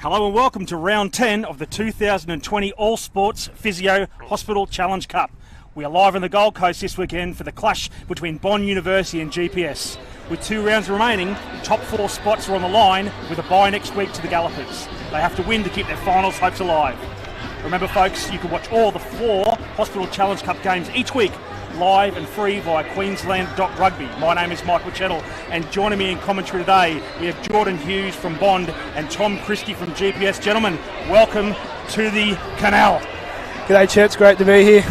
Hello and welcome to round 10 of the 2020 All Sports Physio Hospital Challenge Cup. We are live on the Gold Coast this weekend for the clash between Bond University and GPS. With 2 rounds remaining, the top 4 spots are on the line with a bye next week to the Gallopers. They have to win to keep their finals hopes alive. Remember folks, you can watch all the 4 Hospital Challenge Cup games each week live and free via Queensland.rugby. My name is Michael Chettle, and joining me in commentary today we have Jordan Hughes from Bond and Tom Christie from GPS. Gentlemen, welcome to the Canal. G'day Chet, great to be here.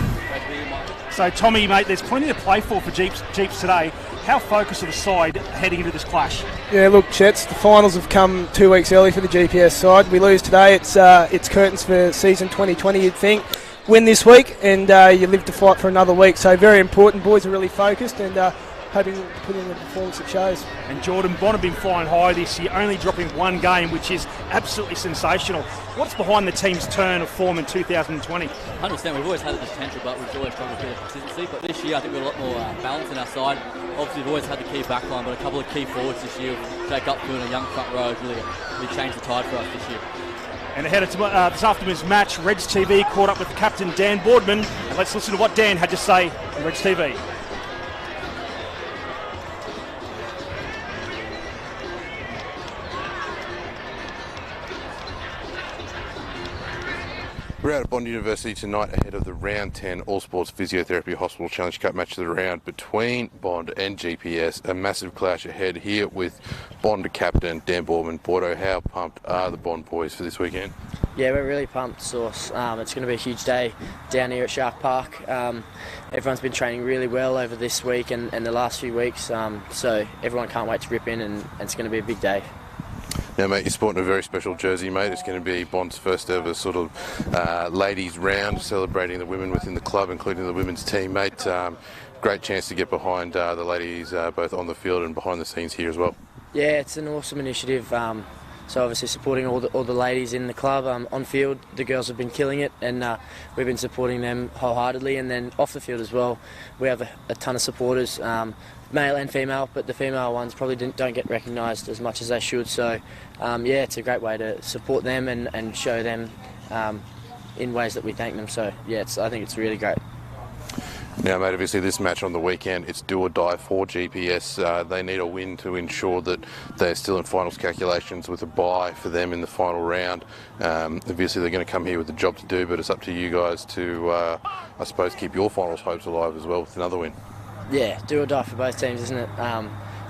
So Tommy, mate, there's plenty to play for Jeeps today. How focused are the side heading into this clash? Yeah, look, Chets, the finals have come 2 weeks early for the GPS side. We lose today, it's curtains for season 2020, you'd think. Win this week and you live to fight for another week. So very important. Boys are really focused and hoping to put in a performance that shows. And Jordan, Bond have been flying high this year, only dropping 1 game, which is absolutely sensational. What's behind the team's turn of form in 2020? 100%, we've always had the potential, but we've always struggled with the consistency. But this year, I think we're a lot more balanced in our side. Obviously, we've always had the key back line, but a couple of key forwards this year, Jake Upfield and a young front row, really changed the tide for us this year. And ahead of this afternoon's match, Reds TV caught up with captain Dan Boardman, and let's listen to what Dan had to say on Reds TV. We're out at Bond University tonight ahead of the round 10 All Sports Physiotherapy Hospital Challenge Cup match of the round between Bond and GPS. A massive clash ahead here with Bond captain Dan Boardman. Bordo, how pumped are the Bond boys for this weekend? Yeah, we're really pumped, Sauce. It's going to be a huge day down here at Shark Park. Everyone's been training really well over this week and the last few weeks, so everyone can't wait to rip in, and it's going to be a big day. Now, mate, you're sporting a very special jersey, mate. It's going to be Bond's first ever sort of ladies' round, celebrating the women within the club, including the women's team, mate. Great chance to get behind the ladies, both on the field and behind the scenes here as well. Yeah, it's an awesome initiative. So obviously supporting all the ladies in the club. On field, the girls have been killing it, and we've been supporting them wholeheartedly. And then off the field as well, we have a ton of supporters, male and female, but the female ones probably don't get recognised as much as they should. So yeah, it's a great way to support them and show them in ways that we thank them. So yeah, I think it's really great. Now, mate, obviously this match on the weekend, it's do or die for GPS. They need a win to ensure that they're still in finals calculations with a bye for them in the final round. Obviously they're going to come here with a job to do, but it's up to you guys to, I suppose, keep your finals hopes alive as well with another win. Yeah, do or die for both teams, isn't it?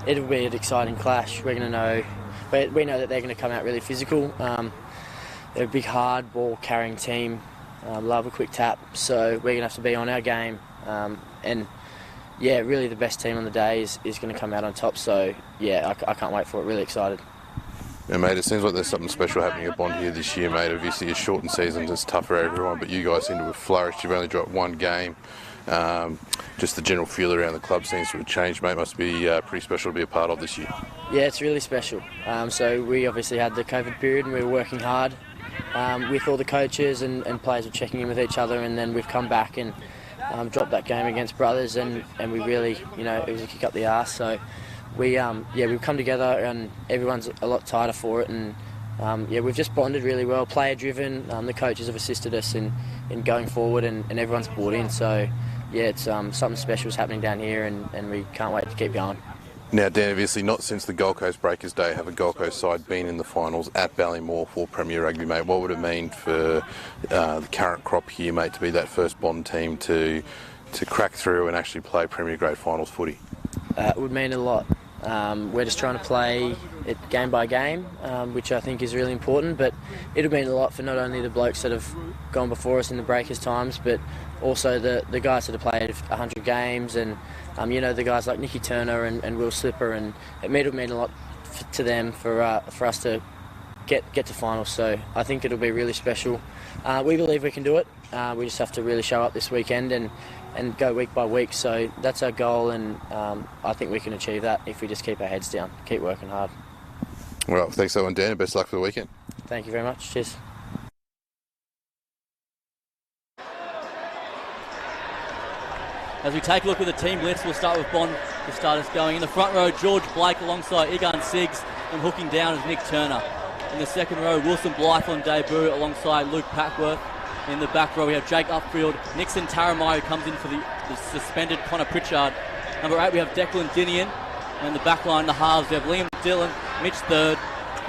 It'll be an exciting clash. We know that they're going to come out really physical. They're a big, hard ball-carrying team. Love a quick tap, so we're going to have to be on our game. And yeah, really the best team on the day is going to come out on top. So yeah, I can't wait for it. Really excited. Yeah, mate, it seems like there's something special happening at Bond here this year, mate. Obviously, it's shortened seasons, it's tough for everyone, but you guys seem to have flourished. You've only dropped 1 game. Just the general feel around the club seems to have changed, mate. Must be pretty special to be a part of this year. Yeah, it's really special. So we obviously had the COVID period, and we were working hard with all the coaches, and players were checking in with each other, and then we've come back and dropped that game against Brothers, and we really, it was a kick up the arse. So we've come together, and everyone's a lot tighter for it, and we've just bonded really well, player driven. The coaches have assisted us in going forward, and everyone's bought in. So yeah, it's something special is happening down here, and we can't wait to keep going. Now, Dan, obviously not since the Gold Coast Breakers Day have a Gold Coast side been in the finals at Ballymore for Premier Rugby, mate. What would it mean for the current crop here, mate, to be that first Bond team to crack through and actually play Premier Grade finals footy? It would mean a lot. We're just trying to play it game by game, which I think is really important, but it'll mean a lot for not only the blokes that have gone before us in the Breakers times, but also the guys that have played 100 games, and the guys like Nicky Turner and Will Slipper, and it'll mean a lot to them for us to get to finals. So I think it'll be really special. We believe we can do it. We just have to really show up this weekend and go week by week. So that's our goal, and I think we can achieve that if we just keep our heads down, keep working hard. All right, thanks everyone, Dan, and best luck for the weekend. Thank you very much. Cheers. As we take a look at the team list, we'll start with Bond, the starters going. In the front row, George Blake alongside Egan Siggs, and hooking down is Nick Turner. In the second row, Wilson Blythe on debut alongside Luke Packworth. In the back row, we have Jake Upfield, Nixon Taramai, who comes in for the suspended Connor Pritchard. Number 8, we have Declan Dinian. And in the back line, the halves, we have Liam Dillon, Mitch Third.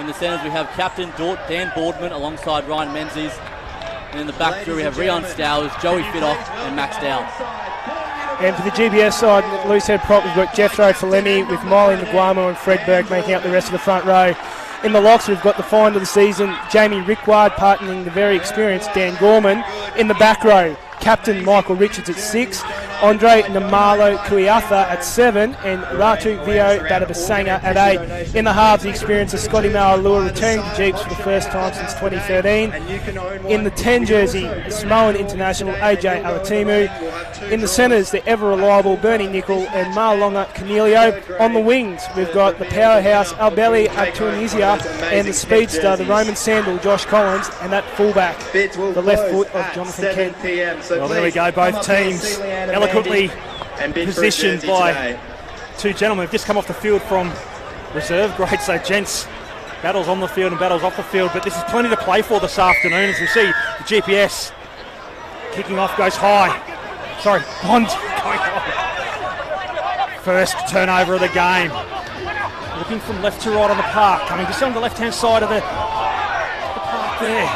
In the centres, we have Captain Dan Boardman alongside Ryan Menzies. And in the back three, we have Rion Stowers, Joey Fitoff, and Max Dowd. And for the GBS side, loosehead prop, we've got Jethro Falemi with Miley Naguamo and Fred Berg making up the rest of the front row. In the locks, we've got the find of the season, Jamie Rickward partnering the very experienced Dan Gorman. In the back row, Captain Michael Richards at 6, Andre Namalo Kuiatha at 7, and Ratu Vio Badabasanga at 8. In the halves, the experience of Scotty Malalua returning to Jeeps for the first time since 2013. In the 10 jersey, Samoan international AJ Alatimu. In the centres, the ever-reliable Bernie Nicol and Marlonga Canelio. On the wings, we've got the powerhouse Albeli Abtuanizia and the speedster, the Roman Sandal, Josh Collins, and that fullback, the left foot of Jonathan Kent. Well, there we go, both teams eloquently positioned by two gentlemen who've just come off the field from reserve grade. So, gents, battles on the field and battles off the field, but this is plenty to play for this afternoon. As we see, the GPS kicking off goes high. Sorry, Bond going high. First turnover of the game. Looking from left to right on the park, coming just on the left-hand side of the park there.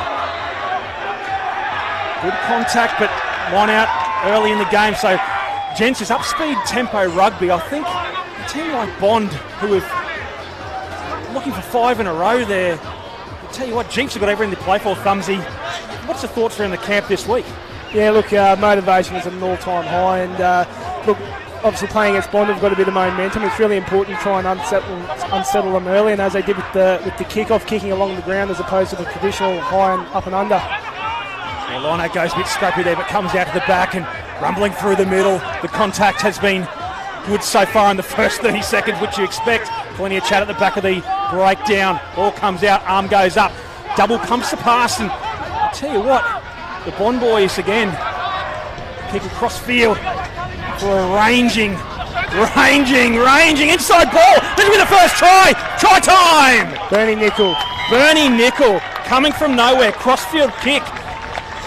Good contact, but one out early in the game. So, gents, is up-speed tempo rugby. I think a team like Bond, who are looking for 5 in a row there, I'll tell you what, Jeeps have got everything to play for, Thumbsy. What's the thoughts around the camp this week? Yeah, look, motivation is at an all-time high, and look, obviously playing against Bond, we've got a bit of momentum. It's really important to try and unsettle them early, and as they did with the kick-off, kicking along the ground as opposed to the traditional high and up and under. Well, Lino goes a bit scrappy there, but comes out to the back and rumbling through the middle. The contact has been good so far in the first 30 seconds, which you expect. Plenty of chat at the back of the breakdown. Ball comes out, arm goes up. Double pumps the pass, and I'll tell you what, the Bond boys again kick across field for a ranging inside ball. This will be the first try. Try time! Bernie Nicol coming from nowhere. Crossfield kick.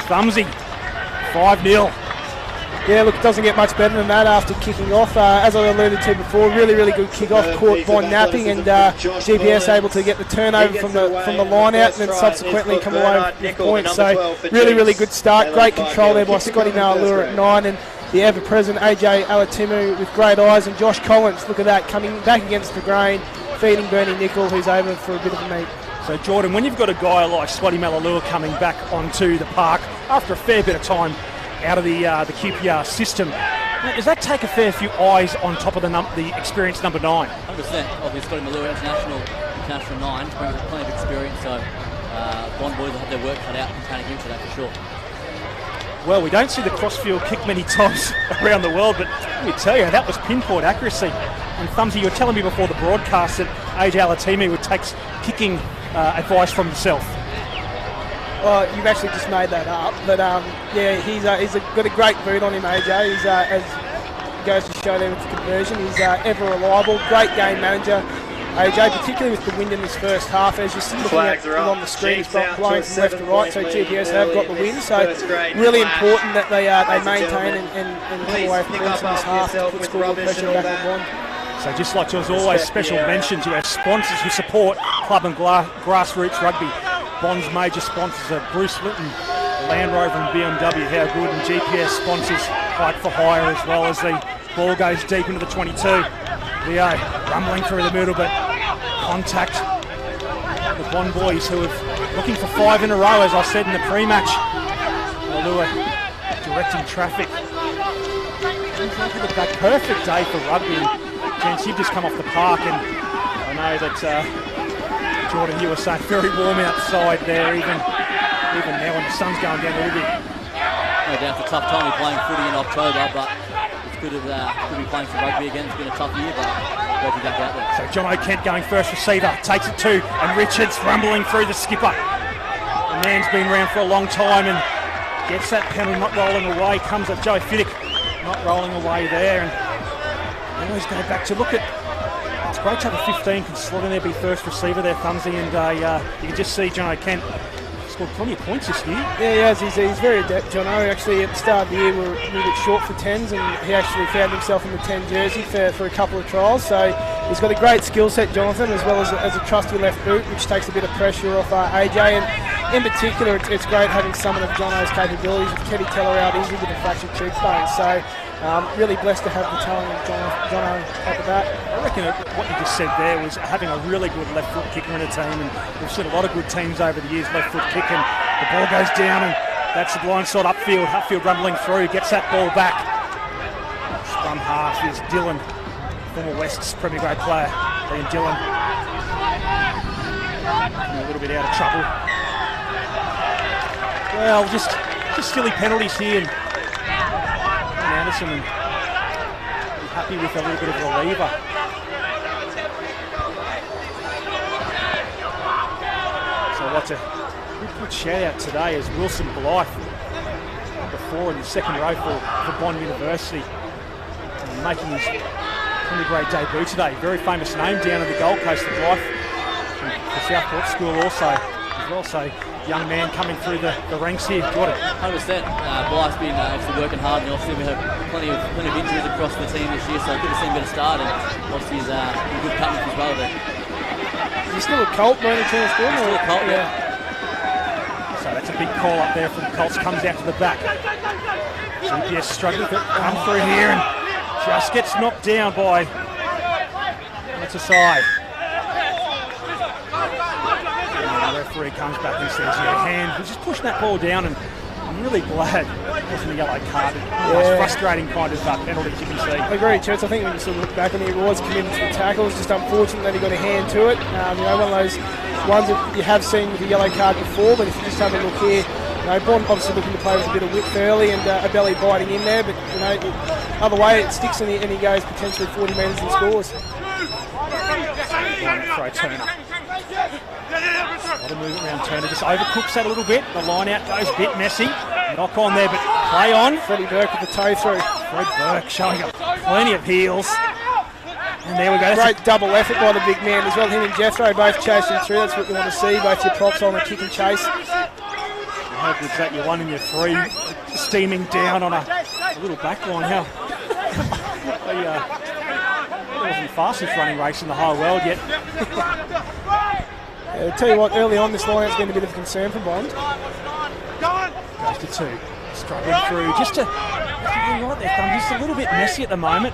Thumbsy, 5-0. Yeah, look, it doesn't get much better than that after kicking off. As I alluded to before, really good kick-off, caught Bond napping, and GPS able to get the turnover from the line out and then subsequently come away with points. So really good start. Great control there by Scotty Malalua at 9, and the ever-present AJ Alatimu with great eyes, and Josh Collins, look at that, coming back against the grain, feeding Bernie Nicol, who's over for a bit of a meet. So, Jordan, when you've got a guy like Scotty Malalua coming back onto the park after a fair bit of time out of the QPR system, does that take a fair few eyes on top of the experienced number 9? 100%. Obviously, Scotty Malalua, international 9, brings plenty of experience, so Bond boys will have their work cut out containing him for that for sure. Well, we don't see the crossfield kick many times around the world, but let me tell you, that was pinpoint accuracy. And Thumbsy, you were telling me before the broadcast that AJ Alatimi would take kicking advice from himself. Well, you've actually just made that up, but yeah, he's got a great boot on him, AJ. He's as goes to show there with the conversion, he's ever reliable, great game manager. AJ, particularly with the wind in this first half, as you're looking at on the screen, he's got blowing from left to right, so GPS have got the win, so really important that they maintain and pull away from points in this half to put scoreboard pressure back on Bond. So just like to as always, special mention to our sponsors who support club and grassroots rugby. Bond's major sponsors are Bruce Litton, Land Rover and BMW, how good, and GPS sponsors Hike for Hire, as well as the ball goes deep into the 22. Leo rumbling through the middle, but contact the Bond boys who are looking for 5 in a row, as I said in the pre-match. Lua directing traffic. That perfect day for rugby. Gents, you've just come off the park, and I know that Jordan, you were saying very warm outside there, even now when the sun's going down a little bit. No doubt it's a tough time playing footy in October, but it's good to be playing some rugby again. It's been a tough year, but glad to be back out there. So John O'Kent going first receiver, takes it to, and Richards rumbling through the skipper. The man's been around for a long time and gets that penalty, not rolling away. Comes up Joe Fiddick, not rolling away there. And always go back to look at great to have a 15 can slot in there, be first receiver there, Thumbsy, and you can just see John O'Kent scored plenty of points this year. Yeah, he has. He's very adept, John O. Actually, at the start of the year, we were a little bit short for 10s, and he actually found himself in the 10 jersey for a couple of trials. So he's got a great skill set, Jonathan, as well as a trusty left boot, which takes a bit of pressure off AJ. And in particular, it's great having someone of John O's capabilities with Teddy Teller out injured with a fractured cheekbone. So really blessed to have the talent of John O at the back. I reckon what you just said there was having a really good left foot kicker in a team, and we've seen a lot of good teams over the years left foot kicking. The ball goes down, and that's the blind side upfield rumbling through, gets that ball back. Scrum half is Dylan, former West's Premier Grade player, Ian Dylan. A little bit out of trouble. Well, just silly penalties here. And Anderson and be happy with a little bit of a reliever. So what's a good shout out today is Wilson Blythe, number 4 in the second row for Bond University, making his Premier Grade debut today. Very famous name down on the Gold Coast, the Blythe, from the Southport School also as well. So young man coming through the ranks here. Jordan. 100%. Blythe's been obviously working hard, and obviously we have plenty of injuries across the team this year, so good to see him get a start, and obviously he's a good captain as well there. Is he still a Colt, Mona Turner School? Still a Colt, yeah. So that's a big call up there from Colts, comes out to the back. GPS struggling to come through here and just gets knocked down by that's aside. The referee comes back and says, yeah, hand. He's just pushing that ball down, and I'm really glad it wasn't a yellow card. Most frustrating kind of penalties you can see. I agree, Church. I think when you sort of look back on it, he was committed to the tackle. It's just unfortunate that he got a hand to it. One of those ones that you have seen with a yellow card before, but if you just have a look here, Bond obviously looking to play with a bit of width early and a belly biting in there, but other way it sticks and he goes potentially 40 metres and scores. Throw Turner. A lot of movement around Turner, just overcooks that a little bit. The line out goes a bit messy. Knock on there, but play on. Freddie Burke with the toe through. Fred Burke showing up plenty of heels. And there we go. Great double effort by the big man as well. Him and Jethro both chasing through. That's what you want to see. Both your props on the kick and chase. How good's that? Your 1 and your 3 steaming down on a little back line. How it wasn't the fastest running race in the whole world yet. I'll tell you what, early on this line has been a bit of a concern for Bond. Goes to 2. Struggling through. Just to right there, Thumb. Just a little bit messy at the moment.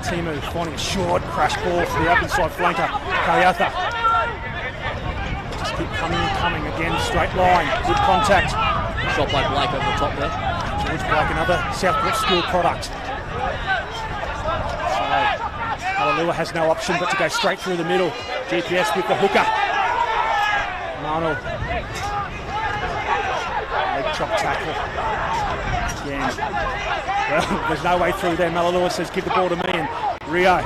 Timu finding a short crash ball for the up inside flanker. Kayatha. Just keep coming and coming again. Straight line. Good contact. Shot by Blake over the top there. George Blake, another Southport School product. So Alalua has no option but to go straight through the middle. GPS with the hooker. Arnold. Leg chop tackle. Again. Well, there's no way through there. Malalua says, give the ball to me. And Vio,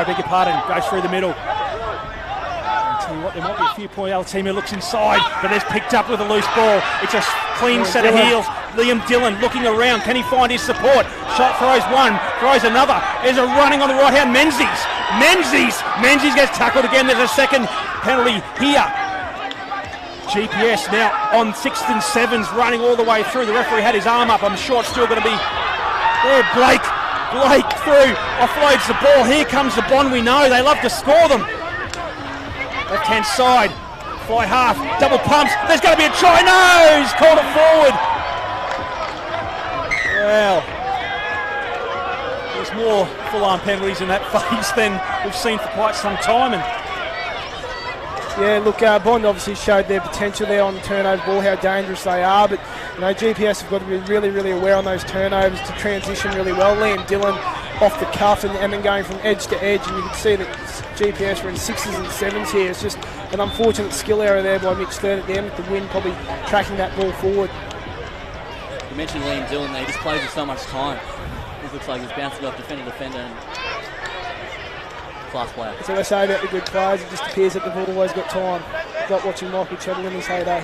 beg your pardon, goes through the middle. I'll tell you what, there might be a few point Altimu looks inside, but there's picked up with a loose ball. It's a clean set of heels. Liam Dillon looking around. Can he find his support? Shot throws one, throws another. There's a running on the right hand. Menzies gets tackled again. There's a second penalty here. GPS now on 6th and 7s, running all the way through. The referee had his arm up. I'm sure it's still going to be there. Blake through, offloads the ball. Here comes the Bond. We know they love to score them. Left hand side, fly half, double pumps. There's going to be a try. No, he's called it forward. Well, there's more full-arm penalties in that phase than we've seen for quite some time. And yeah, look, Bond obviously showed their potential there on the turnover ball, how dangerous they are, but GPS have got to be really, really aware on those turnovers to transition really well. Liam Dillon off the cuff and then going from edge to edge, and you can see that GPS were in 6s and 7s here. It's just an unfortunate skill error there by Mitch Stern at the end, with the wind probably tracking that ball forward. You mentioned Liam Dillon there, he just plays with so much time. It looks like he's bouncing off defender and class player. That's what I say about the good players. It just appears that they've always got time. It's like watching Michael Cheddle in his heyday.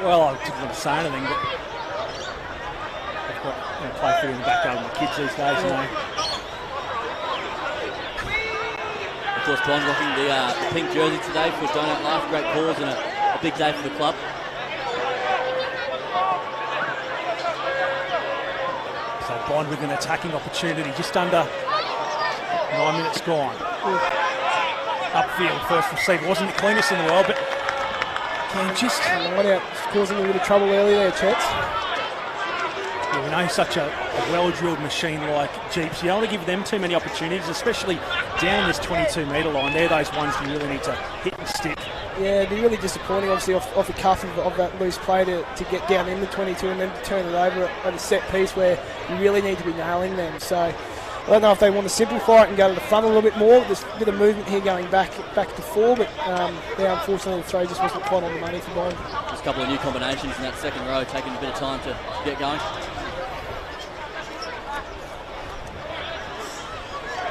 Well, I didn't want to say anything, but they've got play for in the back garden with kids these days. Of course, Bond rocking the pink jersey today for Donut Life. Great cause and a big day for the club. So Bond with an attacking opportunity, just under 9 minutes gone. Upfield, first receiver, wasn't the cleanest in the world, but again, just line out, causing a little bit of trouble early there, Chets. Yeah, we know such a well-drilled machine like Jeeps. You don't want to give them too many opportunities, especially down this 22-metre line. They're those ones you really need to hit and stick. Yeah, it'd be really disappointing, obviously, off the cuff of that loose play to get down in the 22 and then to turn it over at a set piece where you really need to be nailing them. So I don't know if they want to simplify it and go to the front a little bit more. There's a bit of movement here going back to 4, but yeah, unfortunately the throw just wasn't quite on the money for Bond. Just a couple of new combinations in that second row, taking a bit of time to get going.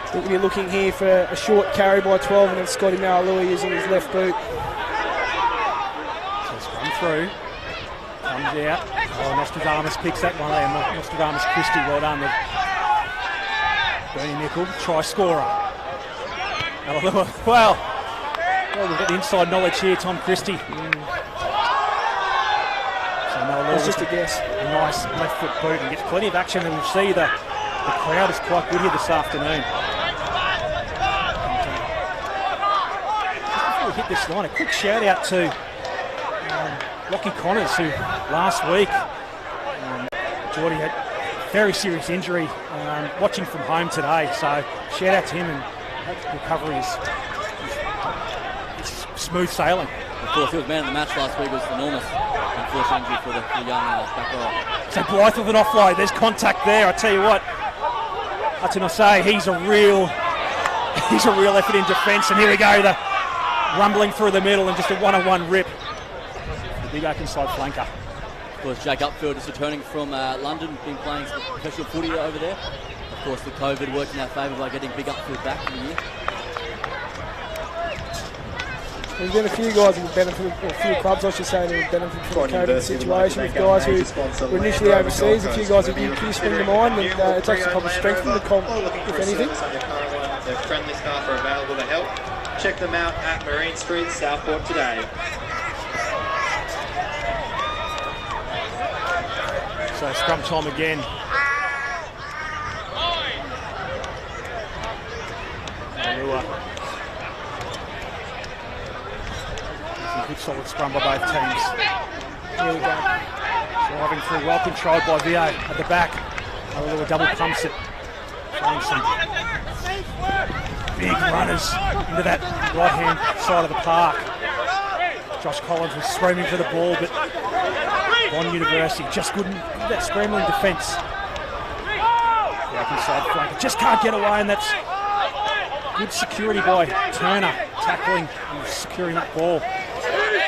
I think we're looking here for a short carry by 12 and then Scotty Malalui using his left boot. So it's come through, comes out. Oh, Nostradamus picks that one there. Nostradamus Christie, well done. Bernie Nickel, try scorer. Well, we've got the inside knowledge here, Tom Christie. So It's just a guess. A nice left foot boot and gets plenty of action, and we'll see the crowd is quite good here this afternoon. Before we hit this line, a quick shout out to Lockie Connors, who last week, Geordie had a very serious injury, watching from home today, so shout out to him, and recovery is smooth sailing. Of course, he was man of the match last week. It was enormous. Unfortunate injury for the young back row. So Blythe with an offload. There's contact there. I tell you what, Hudson Osei, he's a real effort in defence. And here we go, the rumbling through the middle and just a one-on-one rip. The big open side flanker. Of course, Jake Upfield is returning from London, been playing some professional footy over there. Of course, the COVID worked in our favour by getting big Upfield back in the year. There's been a few guys who have benefited, or a few clubs I should say, that have benefited from the COVID situation, with guys who were initially overseas, a few guys who UQ spring to mind, and it's actually probably strengthened the comp, if anything. Their friendly staff are available to help. Check them out at Marine Street, Southport today. So scrum time again. Good solid scrum by both teams. Here we go. Driving through, well controlled by VA at the back. A little double pumps it. Showing some big runners into that right-hand side of the park. Josh Collins was screaming for the ball, but Bond University just couldn't do that scrambling defence. Right inside flank, just can't get away, and that's good security by Turner, tackling and securing that ball.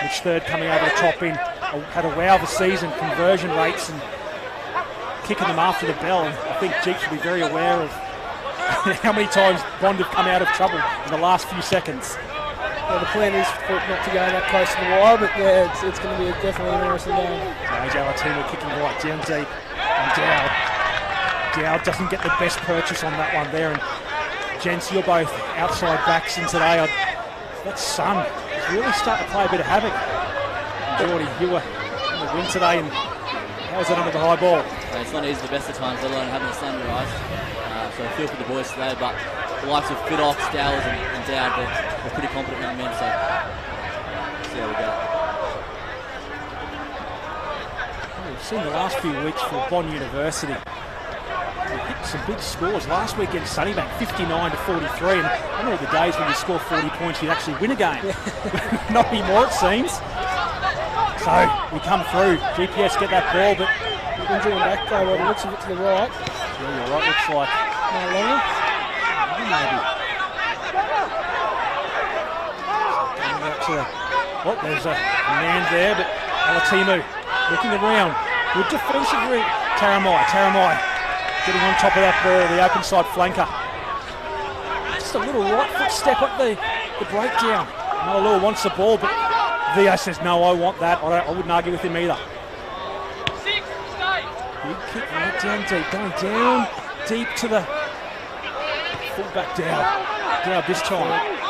Which third coming over the top in, had a wow of a season, conversion rates and kicking them after the bell. And I think Jeeps will be very aware of how many times Bond have come out of trouble in the last few seconds. Yeah, the plan is for it not to go that close to the wire, but yeah, it's going to be definitely an interesting game. AJ Latino kicking right down deep, and Dowd doesn't get the best purchase on that one there. And gents, you're both outside backs in today. That sun is really starting to play a bit of havoc. Geordie, you were in the win today, and how was that under the high ball? It's not easy the best of times, let alone having the sun in your eyes. So I feel for the boys today, but the likes of Fidoff, Stowers and Dowd, they're pretty competent young men, so see how we go. We've seen the last few weeks for Bond University. They hit some big scores. Last week against Sunnybank, 59-43, and I remember the days when you score 40 points, you'd actually win a game. Not anymore, it seems. So we come through. GPS get that ball, but Injury back though, well, it looks a bit to the right. Yeah, you're right. Looks like No longer. maybe. Coming out to well, there's a man there, but Alatimu looking around. Good defensive read. Taramai getting on top of that ball, the open side flanker. Just a little right foot step up the breakdown. Malalua wants the ball, but VA says, no, I want that. I wouldn't argue with him either. Big kick right down deep, going down deep to the fullback Dowd. Dowd this time.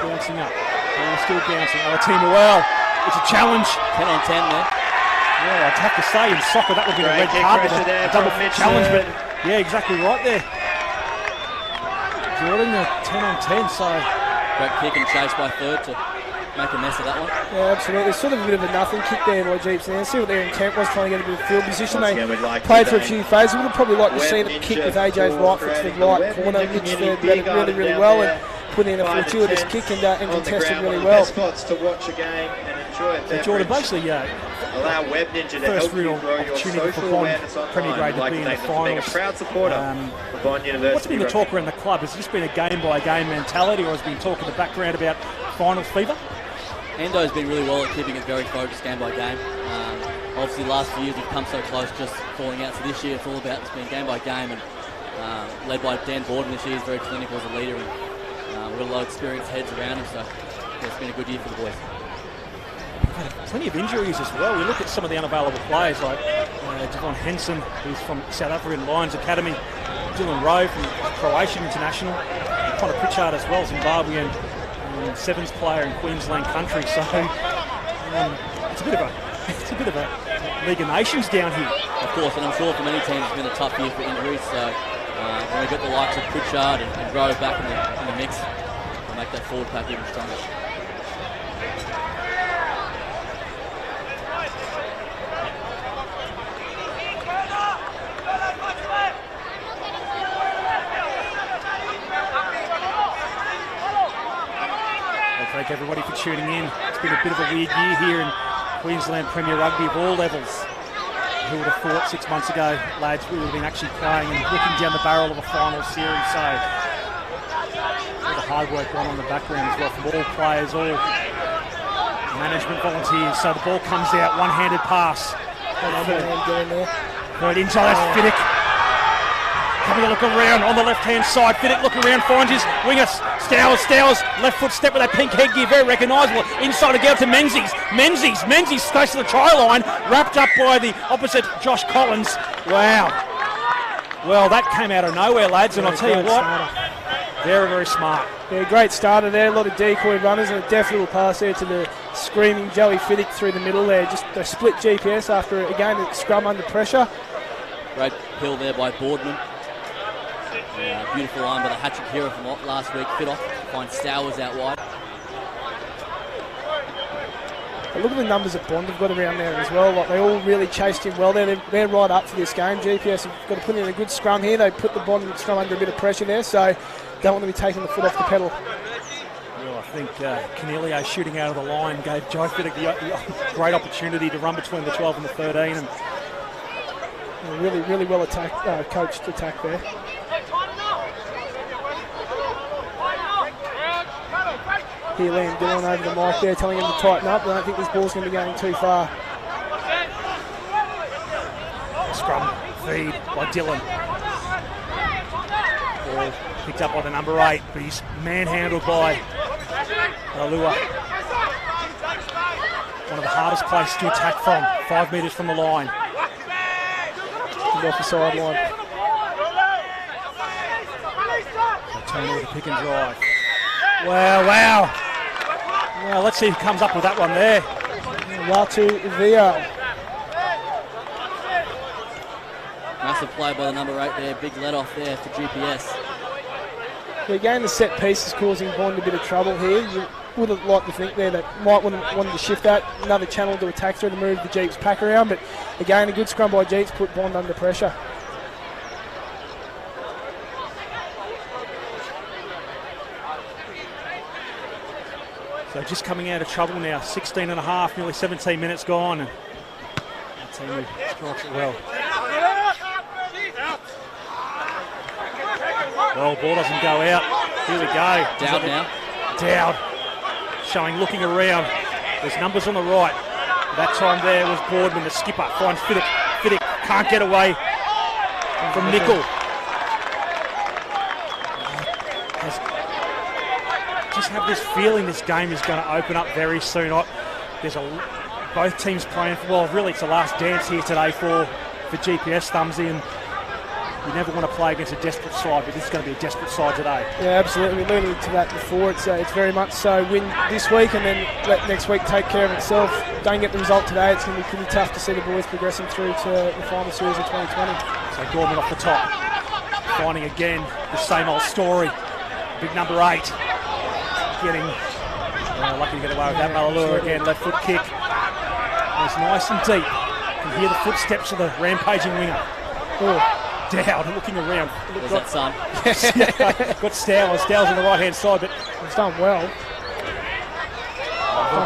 bouncing up. Ball still bouncing. Oh, team well. It's a challenge. 10 on 10 there. Yeah, I'd have to say in soccer that would be a red card, but a double challenge. But yeah, exactly right there. Jordan, 10 on 10. So great kick and chase by third to make a mess of that one. Yeah, absolutely. Sort of a bit of a nothing kick there by Jeeps there. See what their intent was, trying to get a bit of field position. They played for a few phases. We would probably like to see them kick with AJ's right foot to the right corner. Mitchford read it really, really well and put in a fortuitous kick and contested really well. Spots to watch a game and enjoy it. So Jordan, basically, allow Web Ninja to help you grow your social awareness online. Premier Grade to be in the finals. Being a proud supporter of Bond University. What's been the talk around the club? Has this been a game-by-game mentality, or has been talk in the background about finals fever? Endo's been really well at keeping it very focused game by game. Obviously, last few years we've come so close, just falling out. So this year it's all about just being game by game, and led by Dan Borden this year. He's very clinical as a leader, and we've got a lot of experienced heads around him. So it's been a good year for the boys. Plenty of injuries as well. We look at some of the unavailable players like Devon Henson, who's from South African Lions Academy, Dylan Rowe from Croatian International, Connor Pritchard as well, Zimbabwean sevens player in Queensland country. So it's a bit of a League of Nations down here. Of course, and I'm sure for many teams it's been a tough year for injuries. So when we get the likes of Pritchard and Rowe back in the mix, we'll make that forward pack even stronger. Thank everybody for tuning in. It's been a bit of a weird year here in Queensland Premier Rugby of all levels. Who would have thought 6 months ago, lads, we would have been actually playing and looking down the barrel of a final series. So all the hard work going on in the background as well from all players, all management volunteers. So the ball comes out, one-handed pass. Right inside, that's Fiddick. Having a look around on the left-hand side. Fiddick look around, finds his winger. Stowers, left foot step with that pink headgear, very recognisable. Inside again to Menzies. Menzies stays to the try line, wrapped up by the opposite Josh Collins. Wow. Well, that came out of nowhere, lads, and I'll tell you what, very, very smart. Yeah, great starter there, a lot of decoy runners and a deft little pass there to the screaming Joey Fiddick through the middle there. Just they split GPS after, again, a scrum under pressure. Great pill there by Boardman. Beautiful line by the hat-trick hero from last week. Fit off, finds Stowers out wide. But look at the numbers that Bond have got around there as well. Like, they all really chased him well there. They're right up for this game. GPS have got to put in a good scrum here. They put the Bond scrum under a bit of pressure there, so don't want to be taking the foot off the pedal. Well, I think Cornelio shooting out of the line gave Joe Fiddick the great opportunity to run between the 12 and the 13. And really, really well coached attack there. Here Liam Dillon over the mic there telling him to tighten up. I don't think this ball's going to be going too far. Scrum feed by Dillon. Ball picked up by the number 8, but he's manhandled by Alua. One of the hardest places to attack from, 5 metres from the line. Off the sideline. Turner with a pick and drive. Wow. Well, let's see who comes up with that one there. Latu Via. Massive play by the number 8 there. Big let off there for GPS. Again, the set piece is causing Bond a bit of trouble here. You would have liked to think there that might want to shift that. Another channel to attack through to move the Jeeps pack around. But again, a good scrum by Jeeps put Bond under pressure. So just coming out of trouble now, 16 and a half, nearly 17 minutes gone. And the team who strikes it well. Well, ball doesn't go out. Here we go. Dowd now. Dowd. Showing, looking around. There's numbers on the right. That time there was Boardman, the skipper, finds Fiddick. Fiddick can't get away from Nickel. Just have this feeling this game is going to open up very soon. There's both teams playing for, well, really it's the last dance here today for GPS, Thumbsy, and You never want to play against a desperate side, but this is going to be a desperate side today. Yeah, absolutely. We alluded to that before. It's very much so win this week and then let next week take care of itself. Don't get the result today, it's going to be pretty tough to see the boys progressing through to the final series of 2020. So Gorman off the top, finding again the same old story. Big number 8, getting lucky to get away with that. Malalua again, left foot kick. It's nice and deep. You can hear the footsteps of the rampaging winger. Oh. Dowd looking around. Was that son? Got Stowers. Stowers on the right hand side, but he's done well.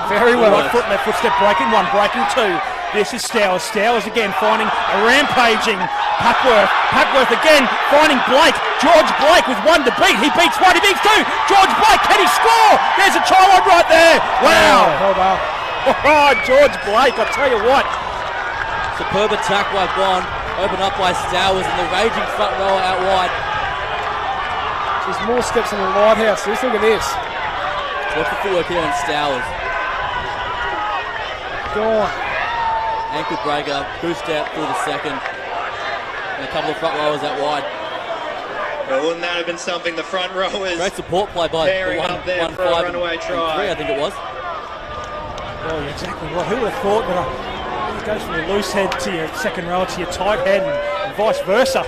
Very well. Right foot and that footstep breaking 1, breaking 2. This is Stowers. Stowers again finding a rampaging Packworth. Packworth again finding Blake. George Blake with 1 to beat. He beats 1, he beats 2. George Blake, can he score? There's a try line right there. Wow. Hold up. Oh, George Blake, I tell you what. Superb attack by Bond. Open up by Stowers and the raging front rower out wide. There's more steps in the lighthouse. Just look at this. Watch the footwork here on Stowers. Go on. Ankle breaker, goose step through the second. And a couple of front rowers out wide. Well, wouldn't that have been something the front rowers Great support play by tearing up there for a runaway try? 3, I think it was. Oh, exactly right. Who would have thought that it goes from your loose head to your second row to your tight head and vice versa.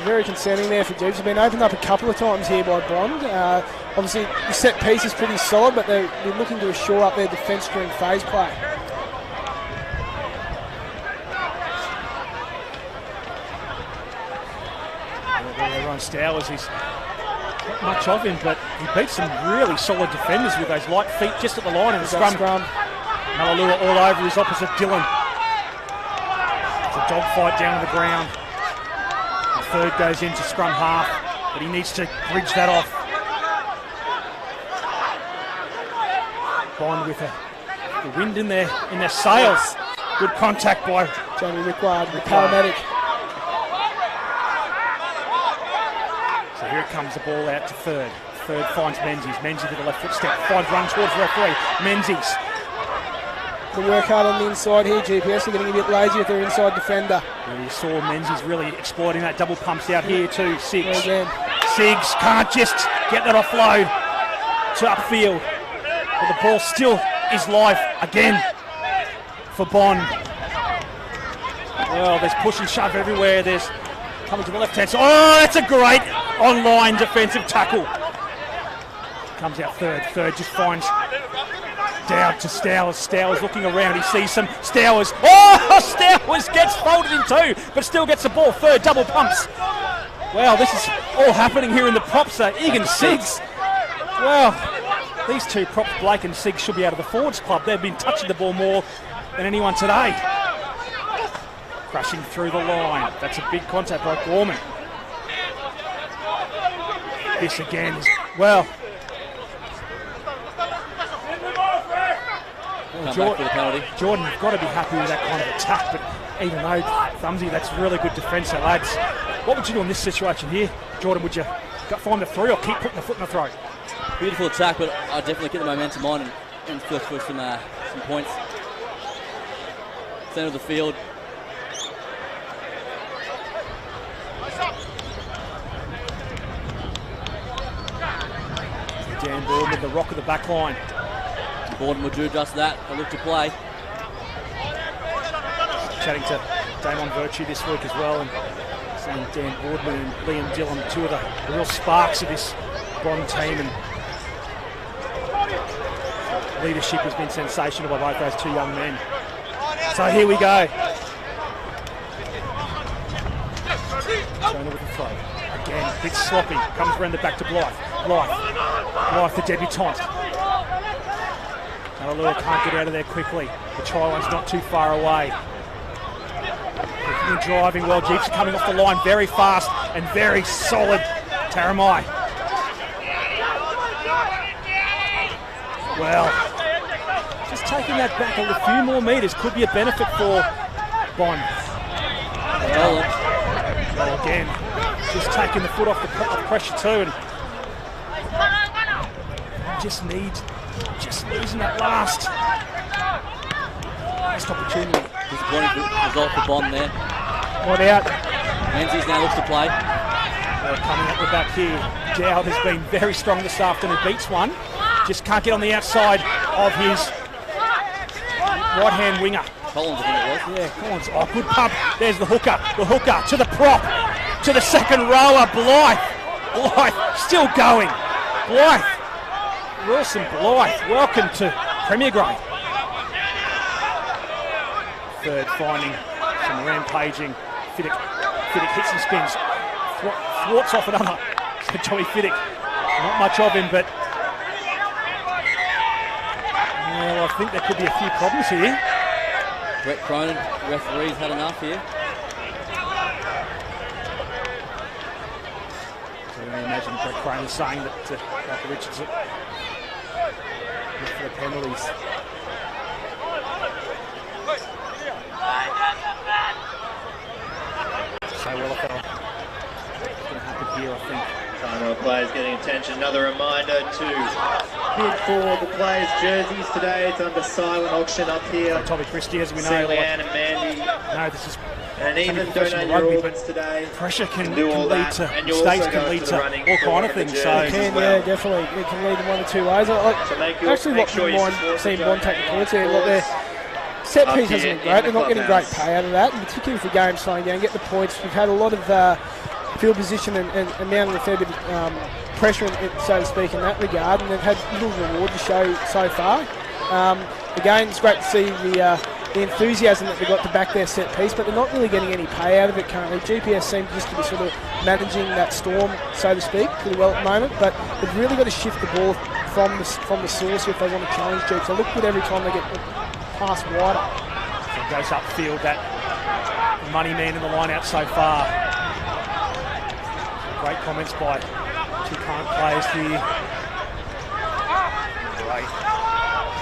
Very concerning there for Jeeves. They've been opened up a couple of times here by Bond. Obviously, the set piece is pretty solid, but they're looking to shore up their defence during phase play. Ron Stowers, he's not much of him, but he beats some really solid defenders with those light feet just at the line in the scrum. Malalua all over his opposite Dylan. It's a dogfight down to the ground. The third goes into scrum half, but he needs to bridge that off. Bond with the wind in their sails. Good contact by Jamie Rickward, the paramedic. So here it comes, the ball out to third. Third finds Menzies. Menzies with a left foot step. Finds run towards the referee. Menzies. They work hard on the inside here, GPS. They're getting a bit lazy with their inside defender. And you saw Menzies really exploiting that. Double pumps out here too. Siggs. Siggs can't just get that offload to upfield. But the ball still is live again for Bond. Well, there's push and shove everywhere. There's coming to the left hand side. Oh, that's a great online defensive tackle. Comes out third. Third just finds down to Stowers. Stowers looking around. He sees some Stowers. Oh, Stowers gets folded in 2, but still gets the ball. Third double pumps. Well, this is all happening here in the props. Egan Siggs. Well, these two props, Blake and Siggs, should be out of the forwards club. They've been touching the ball more than anyone today. Crashing through the line. That's a big contact by Gorman. This again is, well, Jordan, you've got to be happy with that kind of attack, but even though, Thumbsy, that's really good defence, so lads. What would you do in this situation here? Jordan, would you find the 3 or keep putting the foot in the throat? Beautiful attack, but I'd definitely keep the momentum on and push for some points. Centre of the field. Dan Borden with the rock of the back line. Borden would do just that, a look to play. Chatting to Damon Virtue this week as well, and saying Dan Boardman and Liam Dillon, 2 of the real sparks of this Bond team, and leadership has been sensational by both those 2 young men. So here we go. Jonah with the throw. Again, a bit sloppy. Comes around the back to Blythe. Blythe, the debutant. Malalua can't get out of there quickly. The try line's not too far away. They're driving well. Jeeps are coming off the line very fast and very solid. Taramai. Well, just taking that back a few more metres could be a benefit for Bond. Well, again, just taking the foot off the pressure too, and just needs that last opportunity. Disappointing result for Bond there. One out. Menzies now looks to play. Coming up the back here. Dowd has been very strong this afternoon. Beats one. Just can't get on the outside of his right-hand winger. Collins, I think it was. Yeah, Collins. Oh, good pump. There's the hooker. The hooker to the prop. To the second rower. Blythe. Still going. Blythe. Wilson Blythe. Welcome to Premier Grade. Third finding some rampaging. Fiddick hits and spins. Thwarts off another. So Joey Fiddick. Not much of him, but well, I think there could be a few problems here. Brett Cronin, referee's had enough here. So I imagine Brett Cronin saying that Michael Richardson for the penalties. So well, what's going to happen here, I think. Time players getting attention. Another reminder to bid for the players' jerseys today. It's under silent auction up here. So Tommy Christie, as we know. Leanne and Mandy. No, this is. And even donate your organs today. Pressure can do all lead that. to And mistakes, can lead to all kind of things. So It can, yeah, definitely. It can lead in one or two ways. Actually, make sure you seeing Bond take the points here. Look, their set piece hasn't been great. They're not getting great pay out of that, and particularly if the game's slowing down. Get the points. We've had a lot of field position and mounted a fair bit of pressure, so to speak, in that regard, and they've had little reward to show so far. Again, it's great to see the enthusiasm that they've got to back their set piece, but they're not really getting any pay out of it currently. GPS seems just to be sort of managing that storm, so to speak, pretty well at the moment, but they've really got to shift the ball from the source if they want to challenge Duke. So look good every time they get past wider. So it goes upfield, that money man in the line out so far. Great comments by two current players here. Great.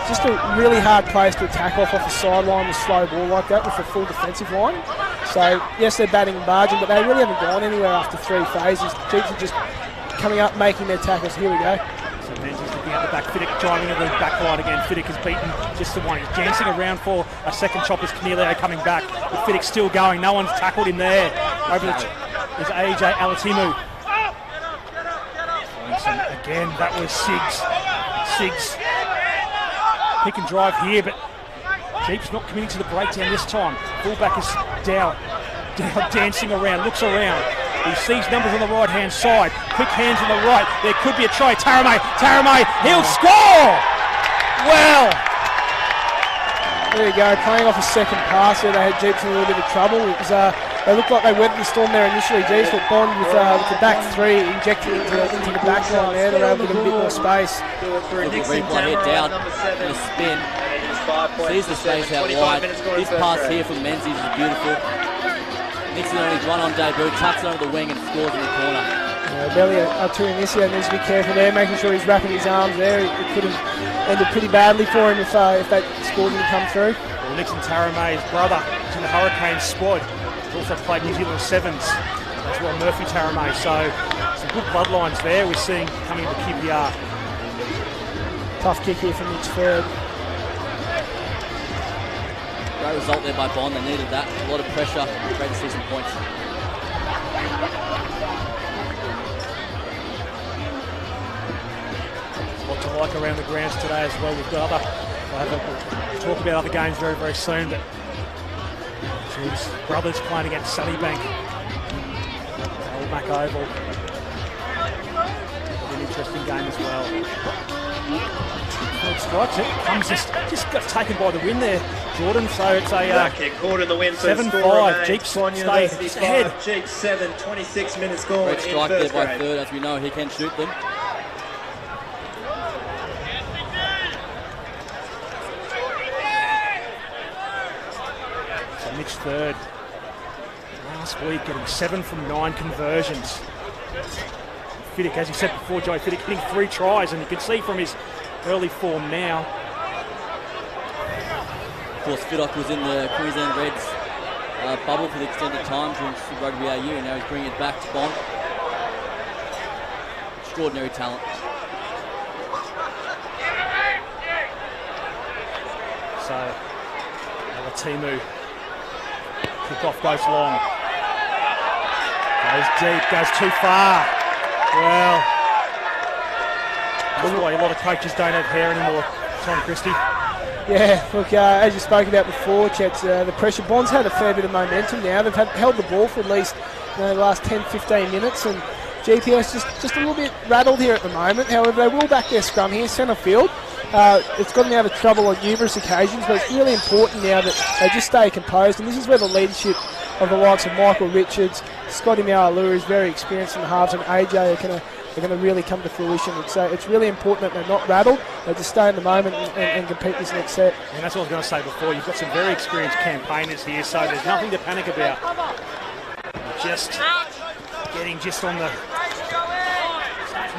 Just a really hard place to attack off the sideline with slow ball like that with a full defensive line. So, yes, they're batting and barging, but they really haven't gone anywhere after three phases. Jeeps are just coming up, making their tackles. Here we go. So Menzies looking at the back. Fiddick driving into the back line again. Fiddick has beaten just the one. He's dancing around for a second chop as Canelio coming back. But Fiddick's still going. No one's tackled him there. Over the is AJ Alatimu. Again, that was Siggs. He can drive here, but Jeep's not committing to the breakdown this time. Fullback is Dow dancing around, looks around. He sees numbers on the right-hand side. Quick hands on the right. There could be a try. Taramay, he'll score! Well, there you go, playing off a second pass there. They had Jeeps in a little bit of trouble. It was, they looked like they weathered the storm there initially. Jeeps, but Bond with the back three injected into the back line there. They're able to get a bit more space. Replay here, Down in a spin. Sees the space out wide. This pass here from Menzies is beautiful. Nixon on his run on debut, tucks it over the wing and scores in the corner. Belly Arturo needs to be careful there, making sure he's wrapping his arms there. It could have ended pretty badly for him if that score didn't come through. Well, Nixon Taramay's brother is in the Hurricanes squad. He's also played New Zealand Sevens as well, Murphy Taramay. So some good bloodlines there we're seeing coming into QPR. Tough kick here from Mitch third. Great result there by Bond. They needed that. A lot of pressure. Great to see some points. What to like around the grounds today as well. We've got we'll talk about other games very, very soon. But his brothers playing against Sunnybank. Old Mac Oval. An interesting game as well. Strikes it, comes just got taken by the wind there, Jordan. So it's a kick caught in the wind. 7-5. Jeeps stay ahead. Jeeps 7, 26 minutes gone. Great strike there by third. As we know, he can shoot them. So Mitch third. Last week getting 7 from 9 conversions. Fiddick, as he said before, Joey Fiddick hitting 3 tries, and you can see from his early form now. Of course, Fiddock was in the Queensland Reds bubble for the extended time during Super Rugby AU, and now he's bringing it back to Bond. Extraordinary talent. So, Alatimu, kick-off goes long. Goes deep, goes too far. Well, that's why a lot of coaches don't have hair anymore, Tom Christie. Yeah, look, as you spoke about before, Chet, the pressure. Bond's had a fair bit of momentum now. They've held the ball for at least the last 10-15 minutes, and GPS just a little bit rattled here at the moment. However, they will back their scrum here, centre field. It's gotten out of trouble on numerous occasions, but it's really important now that they just stay composed, and this is where the leadership of the likes of Michael Richards, Scotty Maualua, who's very experienced in the halves, and AJ are going to really come to fruition. It's really important that they're not rattled. They just stay in the moment and compete this next set. And that's what I was going to say before. You've got some very experienced campaigners here, so there's nothing to panic about. Just getting just on the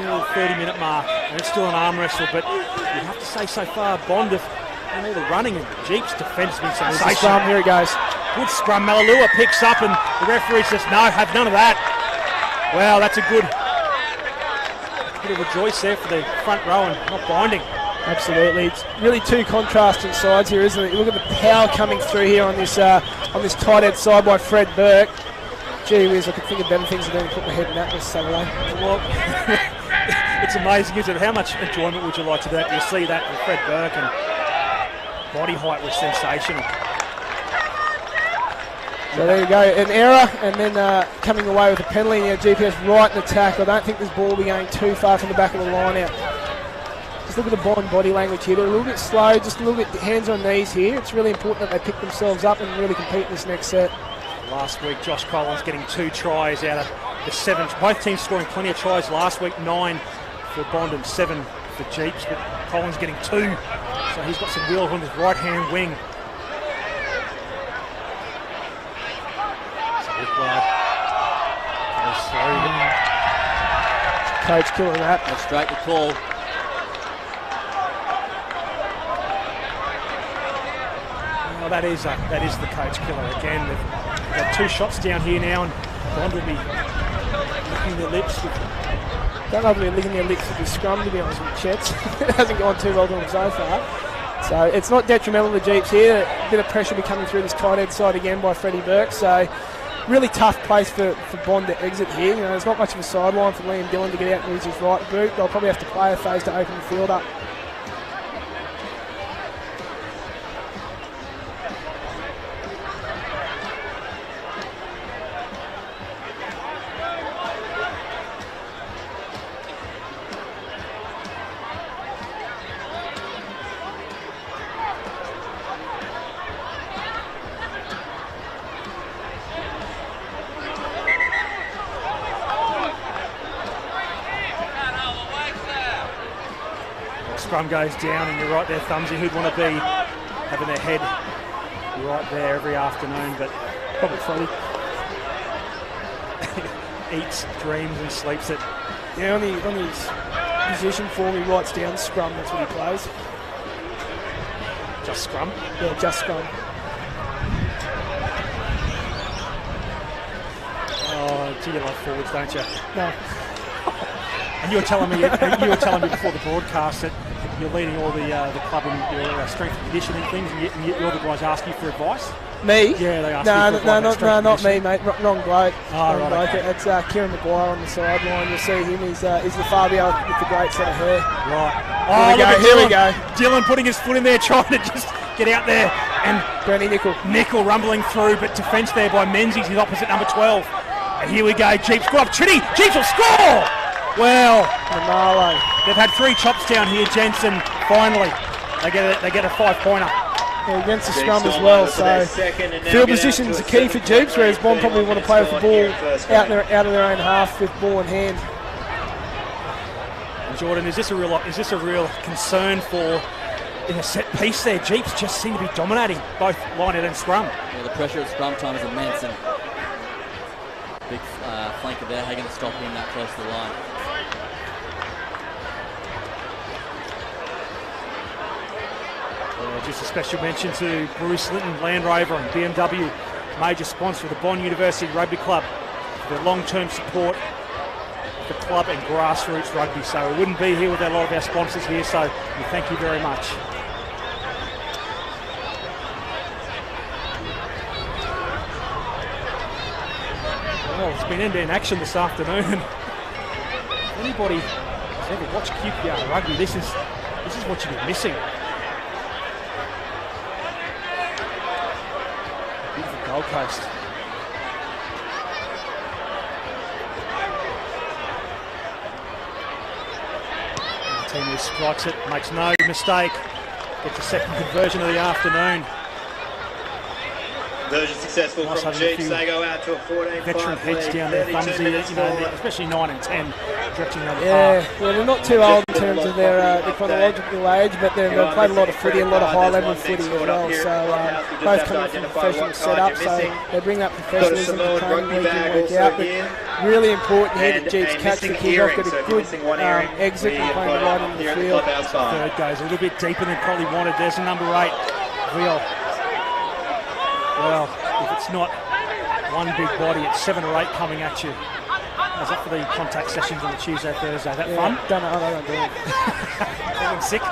30-minute mark, and it's still an arm wrestle, but you have to say so far, Bond and all the running and Jeep's defence has been sensational. Scrum, here it goes. Good scrum. Maualua picks up, and the referee says, no, have none of that. Wow, that's a good bit of a rejoice there for the front row and not binding. Absolutely. It's really two contrasting sides here, isn't it? You look at the power coming through here on this tight end side by Fred Burke. Gee whiz, I could think of better things than put my head in that this Saturday. Well, it's amazing, isn't it? How much enjoyment would you like to that? You see that with Fred Burke, and body height was sensational. So there you go, an error, and then coming away with a penalty. Now GPS right in attack. I don't think this ball will be going too far from the back of the line out. Just look at the Bond body language here. They're a little bit slow, just a little bit hands on knees here. It's really important that they pick themselves up and really compete in this next set. Last week, Josh Collins getting 2 tries out of the 7. Both teams scoring plenty of tries last week, 9 for Bond and 7 for Jeeps, but Collins getting 2. So he's got some wheels on his right-hand wing. Coach killing that. That's straight to call. Well, that is the coach killer again. They've got 2 shots down here now, and Bond will be licking their lips. Don't know if they're licking their lips with the scrum, to be honest with you, Chets. It hasn't gone too well to them so far. So it's not detrimental to Jeeps here. A bit of pressure will be coming through this tight end side again by Freddie Burke. So really tough place for Bond to exit here. You know, there's not much of a sideline for Liam Dillon to get out and use his right boot. They'll probably have to play a phase to open the field up. Scrum goes down, and you're right there, Thumbsy. Who'd want to be having their head right there every afternoon, but Probably Freddie. eats, dreams and sleeps it. Yeah, on his position form, he writes down scrum. That's what he plays. Just scrum? Yeah, just scrum. Oh, gee, you love forwards, don't you? No. And you were telling me before the broadcast that you're leading all the club in your strength and conditioning things, and you're the guys ask you for advice. Me? Yeah, they ask you for advice. No, not me, mate. Wrong bloke. Oh, Wrong right, bloke. okay. It's Kieran Maguire on the sideline. You'll see him. He's the Fabio with the great set of hair. Right. Here we go. Dylan putting his foot in there, trying to just get out there. And Bernie Nickel rumbling through, but defence there by Menzies, his opposite number 12. And here we go. Jeeps good opportunity. Jeeps will score! Well, Manalo. they've had 3 chops down here, Jensen. Finally, they get a 5-pointer. Yeah, against the scrum as well, so field positions are key for Jeeps, whereas Bond probably want to play with the ball out of their own half with ball in hand. And Jordan, is this a real concern for in a set piece there? Jeeps just seem to be dominating both line out and scrum. Well, the pressure at scrum time is immense, and big flanker there. How are you going to stop him that close to the line? Just a special mention to Bruce Linton, Land Rover and BMW, major sponsor of the Bond University Rugby Club, for their long-term support of the club and grassroots rugby. So we wouldn't be here without a lot of our sponsors here, so we thank you very much. Well, it's been end-to-end action this afternoon. If anybody has ever watched QPR rugby, this is what you've been missing. Beautiful Gold Coast. And the team who strikes it makes no mistake. Gets a second conversion of the afternoon. Conversion successful Nice from having a Jeeps. few They go out to a 14-5 veteran heads lead. down there, 32 Thumbsy, minutes you know, forward. especially 9 and 10, directing around the Yeah, park. well, they're not too old in terms of their chronological age, but they've played a lot of footy and a lot of high-level footy as well. So both coming from professional setup, so they bring that professionalism to training week in, week out. But really important here that Jeeps catch the kick off, get a good exit and playing right into the field. Third goes a little bit deeper than probably wanted. There's a number 8, Real. Well, if it's not one big body, it's 7 or 8 coming at you. I was up for the contact sessions on the Tuesday, Thursday. That fun? Don't know, I don't do it. Feeling sick?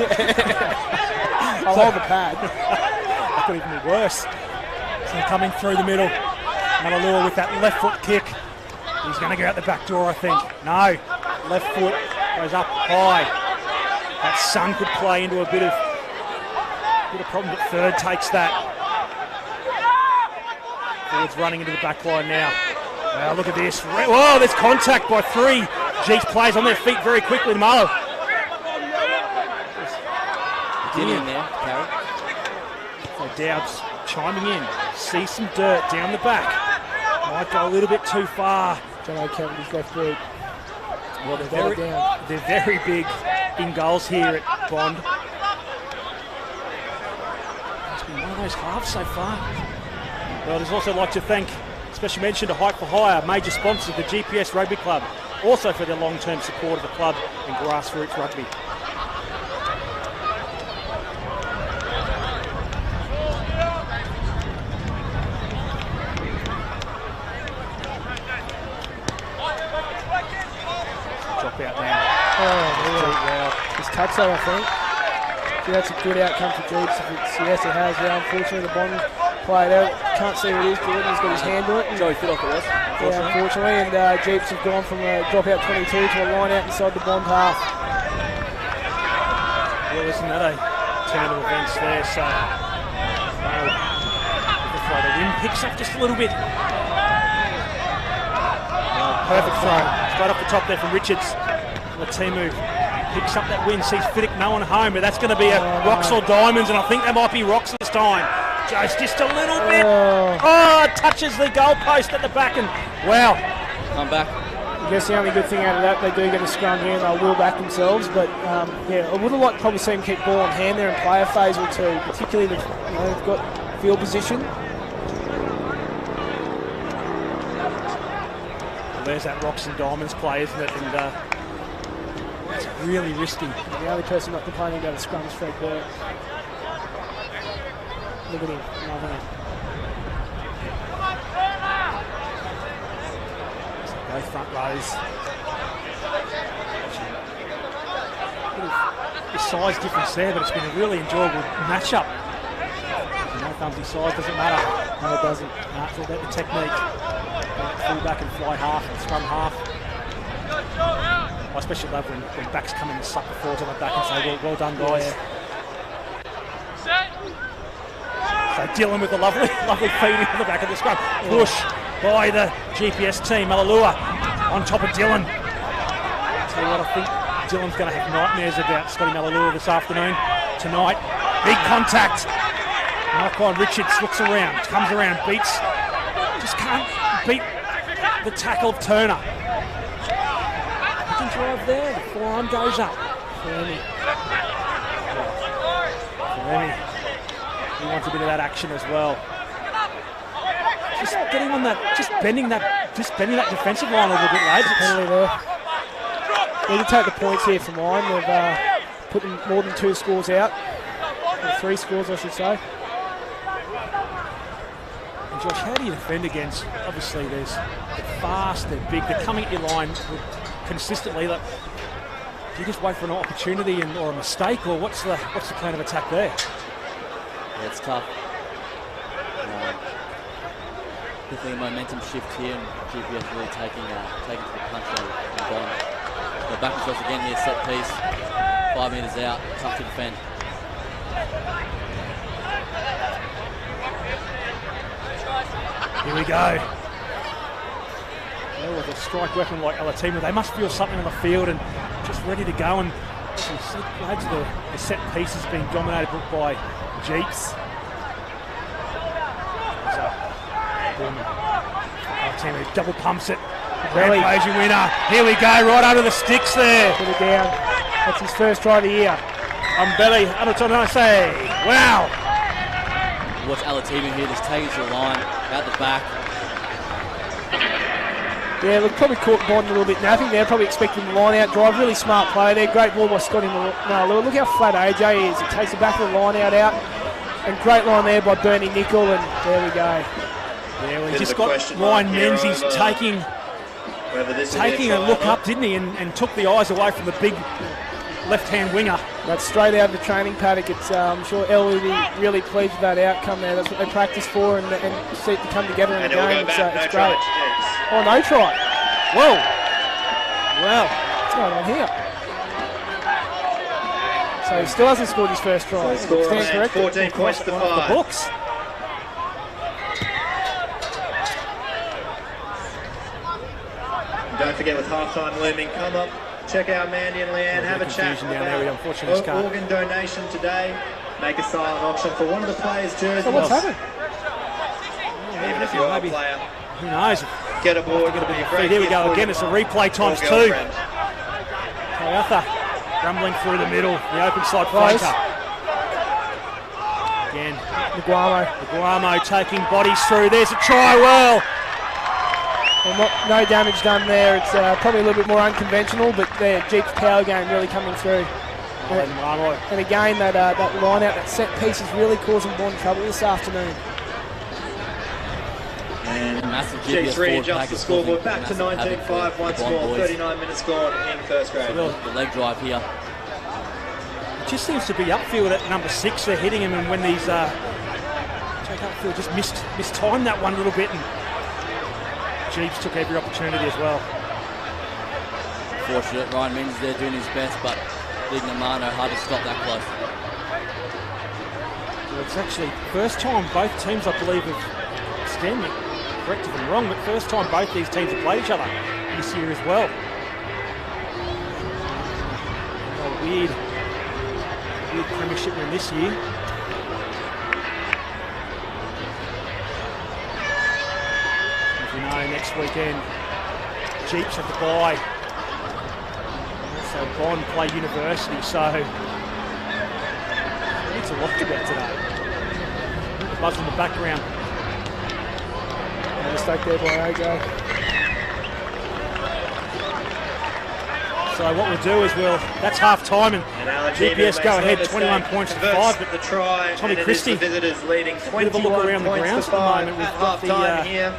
I'll hold the pad. That could even be worse. So coming through the middle, Malalua with that left foot kick. He's going to go out the back door, I think. No, left foot goes up high. That sun could play into a bit of problem, but Third takes that. Forwards running into the back line now. Wow, look at this. Whoa, there's contact by 3. Jeeps players on their feet very quickly. Marlo. Get in there, Carey. So Dowd's chiming in. See some dirt down the back. Might go a little bit too far. Don't know, Kevin, he's left boot. Well, they're very big in goals here at Bond. It's been one of those halves so far. Well, I'd also like to thank, special mention to Height for Hire, major sponsor of the GPS Rugby Club, also for their long-term support of the club and grassroots rugby. Drop out now. Oh, yeah. It's touch though, I think. Yeah, that's a good outcome for Jeeps. Yes, it has. Yeah, unfortunately, the Bond played out. Can't see what it is. Jordan's got his hand on it. Joey Fidock it was. Yeah, unfortunately. And Jeeps have gone from a drop out 22 to a line out inside the Bond half. Well, isn't that a turn of events there? So, the wind picks up just a little bit. Perfect throw. Straight off the top there from Richards. Latimu picks up that win, sees Fiddick no one home, but that's going to be a rocks or diamonds, and I think that might be rocks this time. Just a little bit. Touches the goalpost at the back, and wow. Come back. I guess the only good thing out of that, they do get a scrum here and they'll will back themselves, but yeah, I would have liked to probably see them keep ball on hand there and play a phase or two, particularly they've got field position. Well, there's that rocks and diamonds play, isn't it? And it's really risky. The only person not complaining about the scrum is Fred Burke. Look at him, loving it. Both front rows. The size difference there, but it's been a really enjoyable matchup. You know, Thumbsy size doesn't matter. No, it doesn't. No, it's all about the technique. Full back and fly half and scrum half. I especially love when backs come in and suck the forwards on the back and say, well done, guys. So Dylan with the lovely feed into the back of the scrum. Push by the GPS team. Malalua on top of Dylan. Tell you what, I think Dylan's going to have nightmares about Scotty Malalua this afternoon. Tonight, big contact. Knock on Richards, looks around, comes around, beats. Just can't beat the tackle of Turner. Can drive there, the forearm goes up. Fermi. He wants a bit of that action as well. Just getting on that, just bending that defensive line a little bit, lads. Penalty there. Need to take the points here from mine. They've put them more than 2 scores out. Or 3 scores, I should say. And Josh, how do you defend against? Obviously, they're fast, they're big, they're coming at your line consistently. Like, do you just wait for an opportunity or a mistake, or what's the plan of attack there? Yeah, it's tough. Definitely a momentum shift here, and GPS really taking to the punch on Bond. So back themselves again here, set piece. 5 metres out, tough to defend. Here we go. Well, with a strike weapon like Alatima, they must feel something on the field and just ready to go. And as you said, lads, the set piece has been dominated by Jeeps. Alatima double pumps it. Rampaging winner. Here we go, right under the sticks there. Put it down. That's his first try of the year. Belly, say, wow. Watch Alatima here, just taking to the line, out the back. Yeah, look, probably caught Bond a little bit napping there, probably expecting the line out drive. Really smart play there. Great ball by Scotty Malou. Look how flat AJ is. He takes the back of the line out. And great line there by Bernie Nicol, and there we go. Yeah, well, he just got Ryan Menzies taking a look up, didn't he? And took the eyes away from the big left-hand winger. That's straight out of the training paddock. It's, I'm sure El will be really pleased with that outcome there. That's what they practice for, and see it to come together in the game. It's great. Oh, no try. Whoa. Wow. What's going on here? So he still hasn't scored his first try. So stands corrected. 14 points to 5. The books. Don't forget, with halftime looming, come up, check out Mandy and Leanne, have a chat about organ donation today. Make a silent auction for one of the players' jerseys. So what's happened? Even if you're a player, who knows? get aboard. Here we go again. It's a replay times 2. Kayatha rumbling through the middle. The open side floater. Again, Naguamo taking bodies through. There's a try. Well, no damage done there. It's probably a little bit more unconventional, but the Jeep's power game really coming through. And again, that line out, that set piece is really causing Bond trouble this afternoon. And G3 adjusts the scoreboard back to 19-5 once more. 39 minutes gone in first grade. The leg drive here. It just seems to be upfield at number 6. They're hitting him, and when these take upfield, just mistimed that one a little bit, and Jeeps took every opportunity as well. Fortunate, Ryan Menzies there doing his best, but Big Namano hard to stop that close. Well, it's actually first time both teams, I believe, have stand me correct if I'm wrong, but first time both these teams have played each other this year as well. Weird premiership win this year. As you know, next weekend Jeeps have to bye. Also Bond play University, so it's a lot to get today. Buzz in the background. Mistake there by AJ. So what we'll do is that's half time, and GPS go ahead 21 points to 5, but the try, Tommy Christie, the visitors leading 21 a look around the grounds to 5 at the moment. We've got half time here.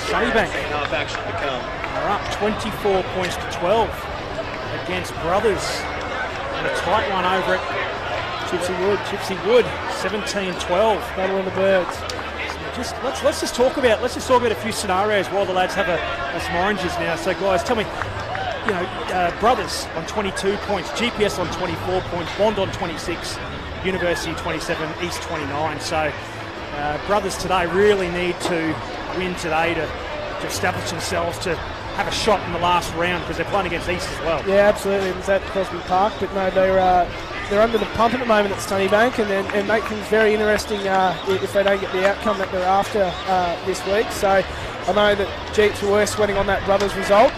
Sunnybank Half action to come. are up 24 points to 12 against Brothers, and a tight one over at Gypsy Wood, 17-12. Battle of the Birds. So let's just talk about a few scenarios while the lads have some oranges now. So guys, tell me, Brothers on 22 points, GPS on 24 points, Bond on 26, University 27, East 29. So Brothers today really need to win today to establish themselves to have a shot in the last round, because they're playing against East as well. Yeah, absolutely. It was at Crosby Park, but no, they're under the pump at the moment at Sunnybank, and make things very interesting if they don't get the outcome that they're after this week. So I know that Jeeps were sweating on that Brothers result.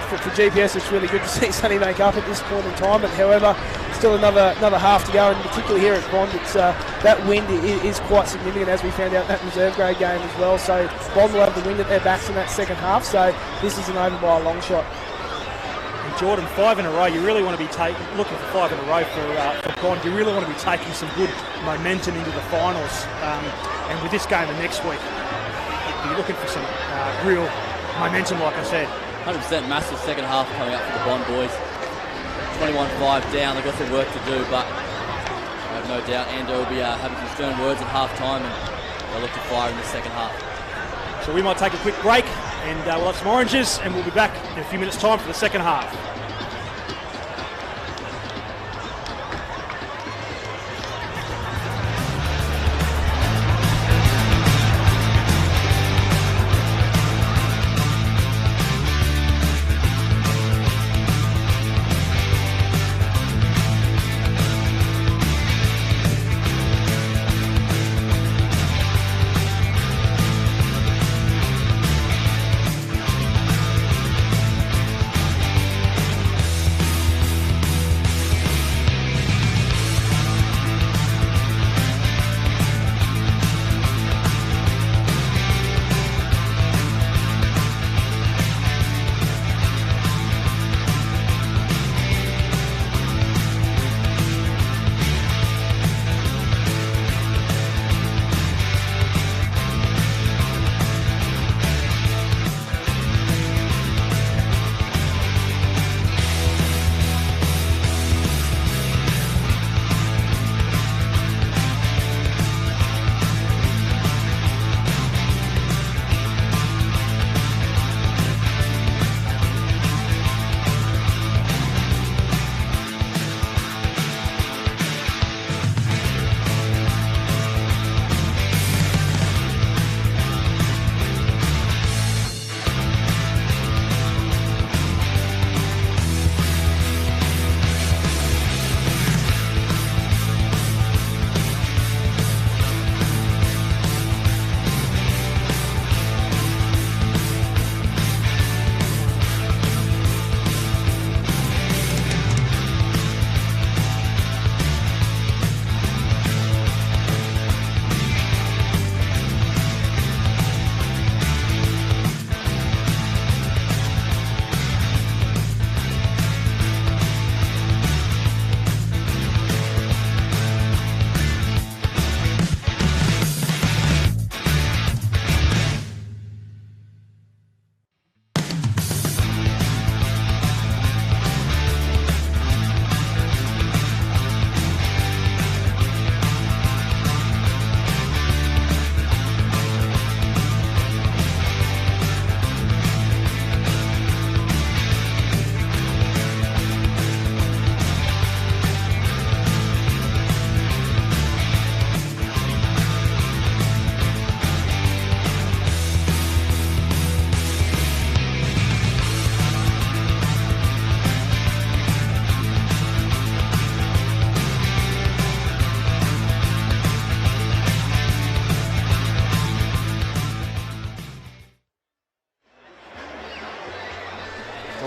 For GPS, it's really good to see Sunnybank up at this point in time, but however, still another half to go, and particularly here at Bond, it's that wind is quite significant, as we found out in that reserve grade game as well. So Bond will have the wind at their backs in that second half, so this isn't over by a long shot. And Jordan, 5 in a row, you really want to be looking for 5 in a row for Bond. You really want to be taking some good momentum into the finals, and with this game the next week, you're looking for some real momentum, like I said. 100% massive second half coming up for the Bond boys. 21-5 down, they've got some work to do, but no doubt. Ando will be having some stern words at half-time, and they'll look to fire in the second half. So we might take a quick break, and we'll have some oranges, and we'll be back in a few minutes' time for the second half.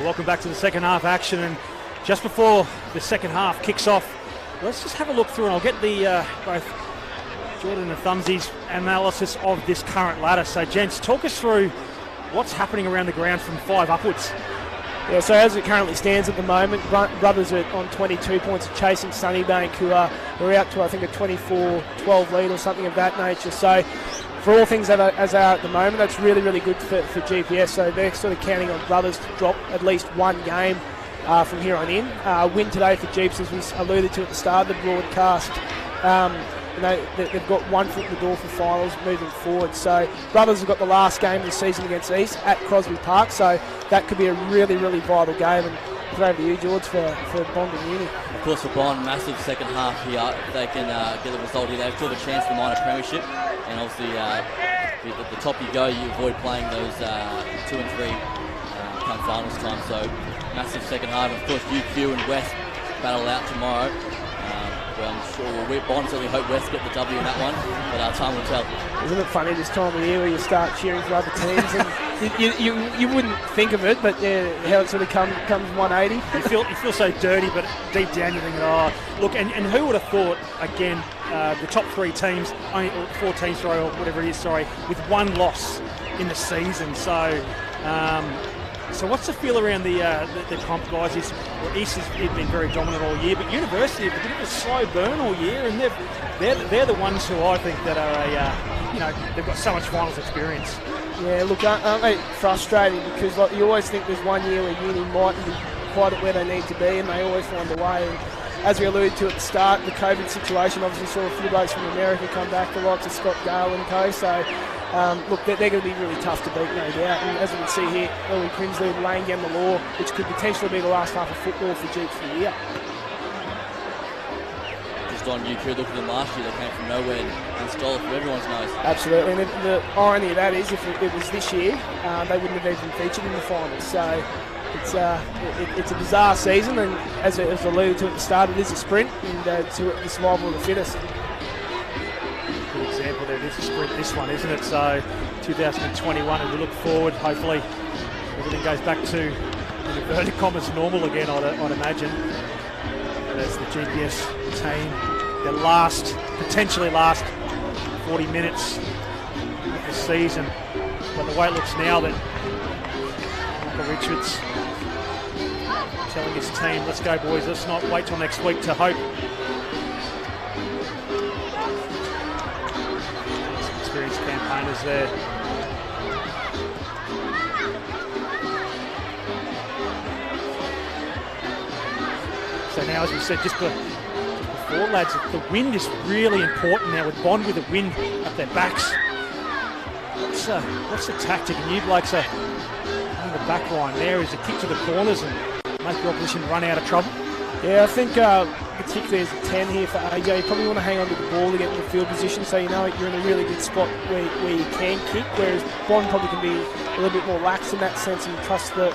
Welcome back to the second half action, and just before the second half kicks off, let's just have a look through, and I'll get the both Jordan and Thumbsy's analysis of this current ladder. So gents, talk us through what's happening around the ground from 5 upwards. Yeah, so as it currently stands at the moment, Brothers are on 22 points, chasing Sunnybank, who are out to, I think, a 24-12 lead or something of that nature. So for all things as they are at the moment, that's really, really good for GPS. So they're sort of counting on Brothers to drop at least one game from here on in. Win today for Jeeps, as we alluded to at the start of the broadcast. They've got one foot in the door for finals moving forward. So Brothers have got the last game of the season against East at Crosby Park. So that could be a really, really vital game. And throw over to you, George, for Bond and Uni. Of course, for Bond, massive second half here. If they can get the result here, they still have a chance for the minor premiership. And obviously, the top you go, you avoid playing those 2 and 3 come finals time. So massive second half. Of course, UQ and West battle out tomorrow. I'm sure Bond certainly hope West get the W in that one, but time will tell. Isn't it funny this time of year where you start cheering for other teams and you wouldn't think of it, but yeah, how it sort of comes 180. You feel so dirty, but deep down you think, oh, look, and who would have thought, again, the top 3 teams, only 4 teams, or whatever it is, with one loss in the season. So what's the feel around the comp, guys? East has been very dominant all year, but University have a bit of a slow burn all year, and they're the ones who I think that are they've got so much finals experience. Yeah, look, aren't they frustrating, because you always think there's one year where Uni mightn't be quite at where they need to be, and they always find a way. And as we alluded to at the start, the COVID situation, obviously saw a few blokes from America come back, the likes of Scott Gale and co. So, look, they're going to be really tough to beat, no doubt. And as we can see here, Elwyn Crimsley laying down the law, which could potentially be the last half of football for Jeeps for the year. Just on YouTube, look at them last year, they came from nowhere and stole it from everyone's nose. Absolutely, and the irony of that is if it was this year, they wouldn't have even featured in the finals. So it's a bizarre season, and as alluded to at the start, it is a sprint, and to the survival of the fittest. Good example there. It is a sprint, this one, isn't it? So 2021, as we look forward, hopefully everything goes back to, in inverted commas, normal again, I'd imagine. As the GPS team, their potentially last 40 minutes of the season. But the way it looks now, that Michael Richards telling his team, let's go boys, let's not wait till next week to hope. Some experienced campaigners there. So now, as we said just before, lads, the wind is really important now, with Bond with the wind up their backs. What's the tactic? And you blokes are on the back line there, is a kick to the corners and make the opposition run out of trouble. Yeah, I think particularly as a 10 here for AJ, you probably want to hang on to the ball to get into the field position, so you know you're in a really good spot where you can kick, whereas Bond probably can be a little bit more lax in that sense and trust the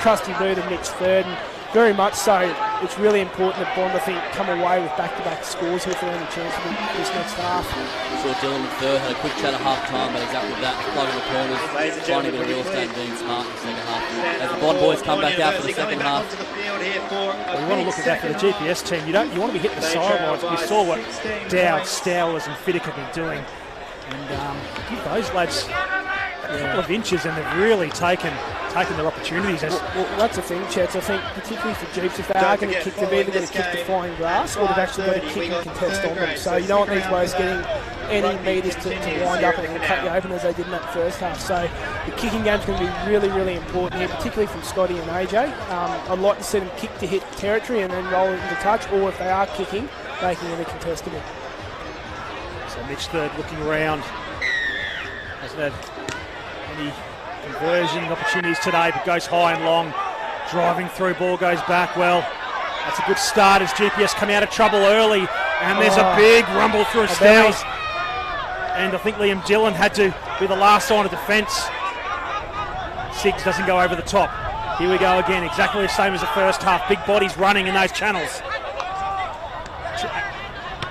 trusty boot of Mitch third. And very much so, it's really important that Bond, I think, come away with back-to-back scores here for any chance for this next half. Saw Dylan McFur had a quick chat at half-time, but exactly that, plugging the corners, trying to get a real estate and being smart in the second half. As the Bond boys come back out for the second half. Well, you want to look at that for the GPS team. You want to be hitting the sidelines. We saw what Dowd, Stowers and Fiddick have been doing. And give those lads a couple of inches, and they've really taken their opportunities. Well, that's the thing, Chets. I think particularly for Jeeps, if they are going to kick, they've either got to kick the flying grass or they've actually got to kick and contest on them. So you don't want these boys getting any metres to wind up and cut you open as they did in that first half. So the kicking game's going to be really, really important here, particularly from Scotty and AJ. I'd like to see them kick to hit territory and then roll it into touch, or if they are kicking, making it a contestable. So Mitch Third looking around. Hasn't had any conversion opportunities today, but goes high and long. Driving through, ball goes back. Well, that's a good start as GPS come out of trouble early, and there's a big rumble through Stowers. And I think Liam Dillon had to be the last line of defence. Six doesn't go over the top. Here we go again, exactly the same as the first half. Big bodies running in those channels.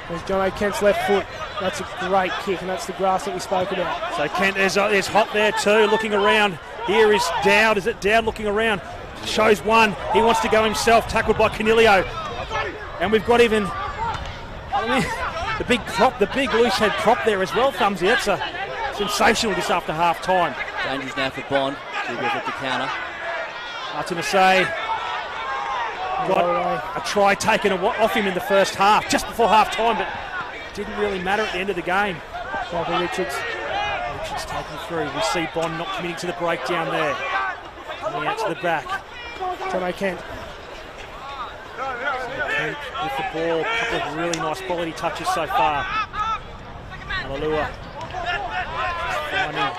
There's John O'Kent's left foot. That's a great kick, and that's the grass that we spoke about. So Kent, there's Hot there too, looking around. Here is Dowd. Is it Dowd looking around? Shows one. He wants to go himself, tackled by Canilio. And we've got even the big prop, the big loose head prop there as well, Thumbsy. That's a sensational just after half time. Dangerous now for Bond. He goes up the counter. Artemisay got a try taken off him in the first half, just before half time, but didn't really matter at the end of the game. Michael Richards taken through. We see Bond not committing to the breakdown there. Coming out to the back. John O'Kent. With the ball, a couple of really nice quality touches so far. Alalua finding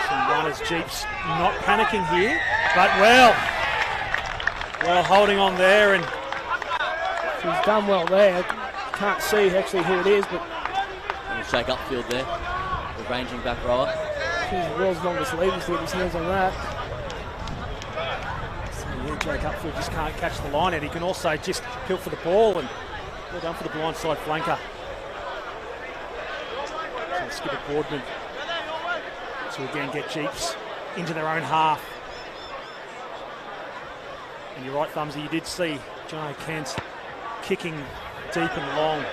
some runners. Jeeps not panicking here, but well holding on there, and he's done well there. Can't see actually who it is, but shake up field there. The ranging back rower. He's the world's longest leaders to get his hands on that. Jake Upfield just can't catch the line, and he can also just peel for the ball, and well done for the blindside flanker. So Skipper Boardman to again get Jeeps into their own half. And you're right, Thumbsy, you did see John O'Kent kicking deep and long.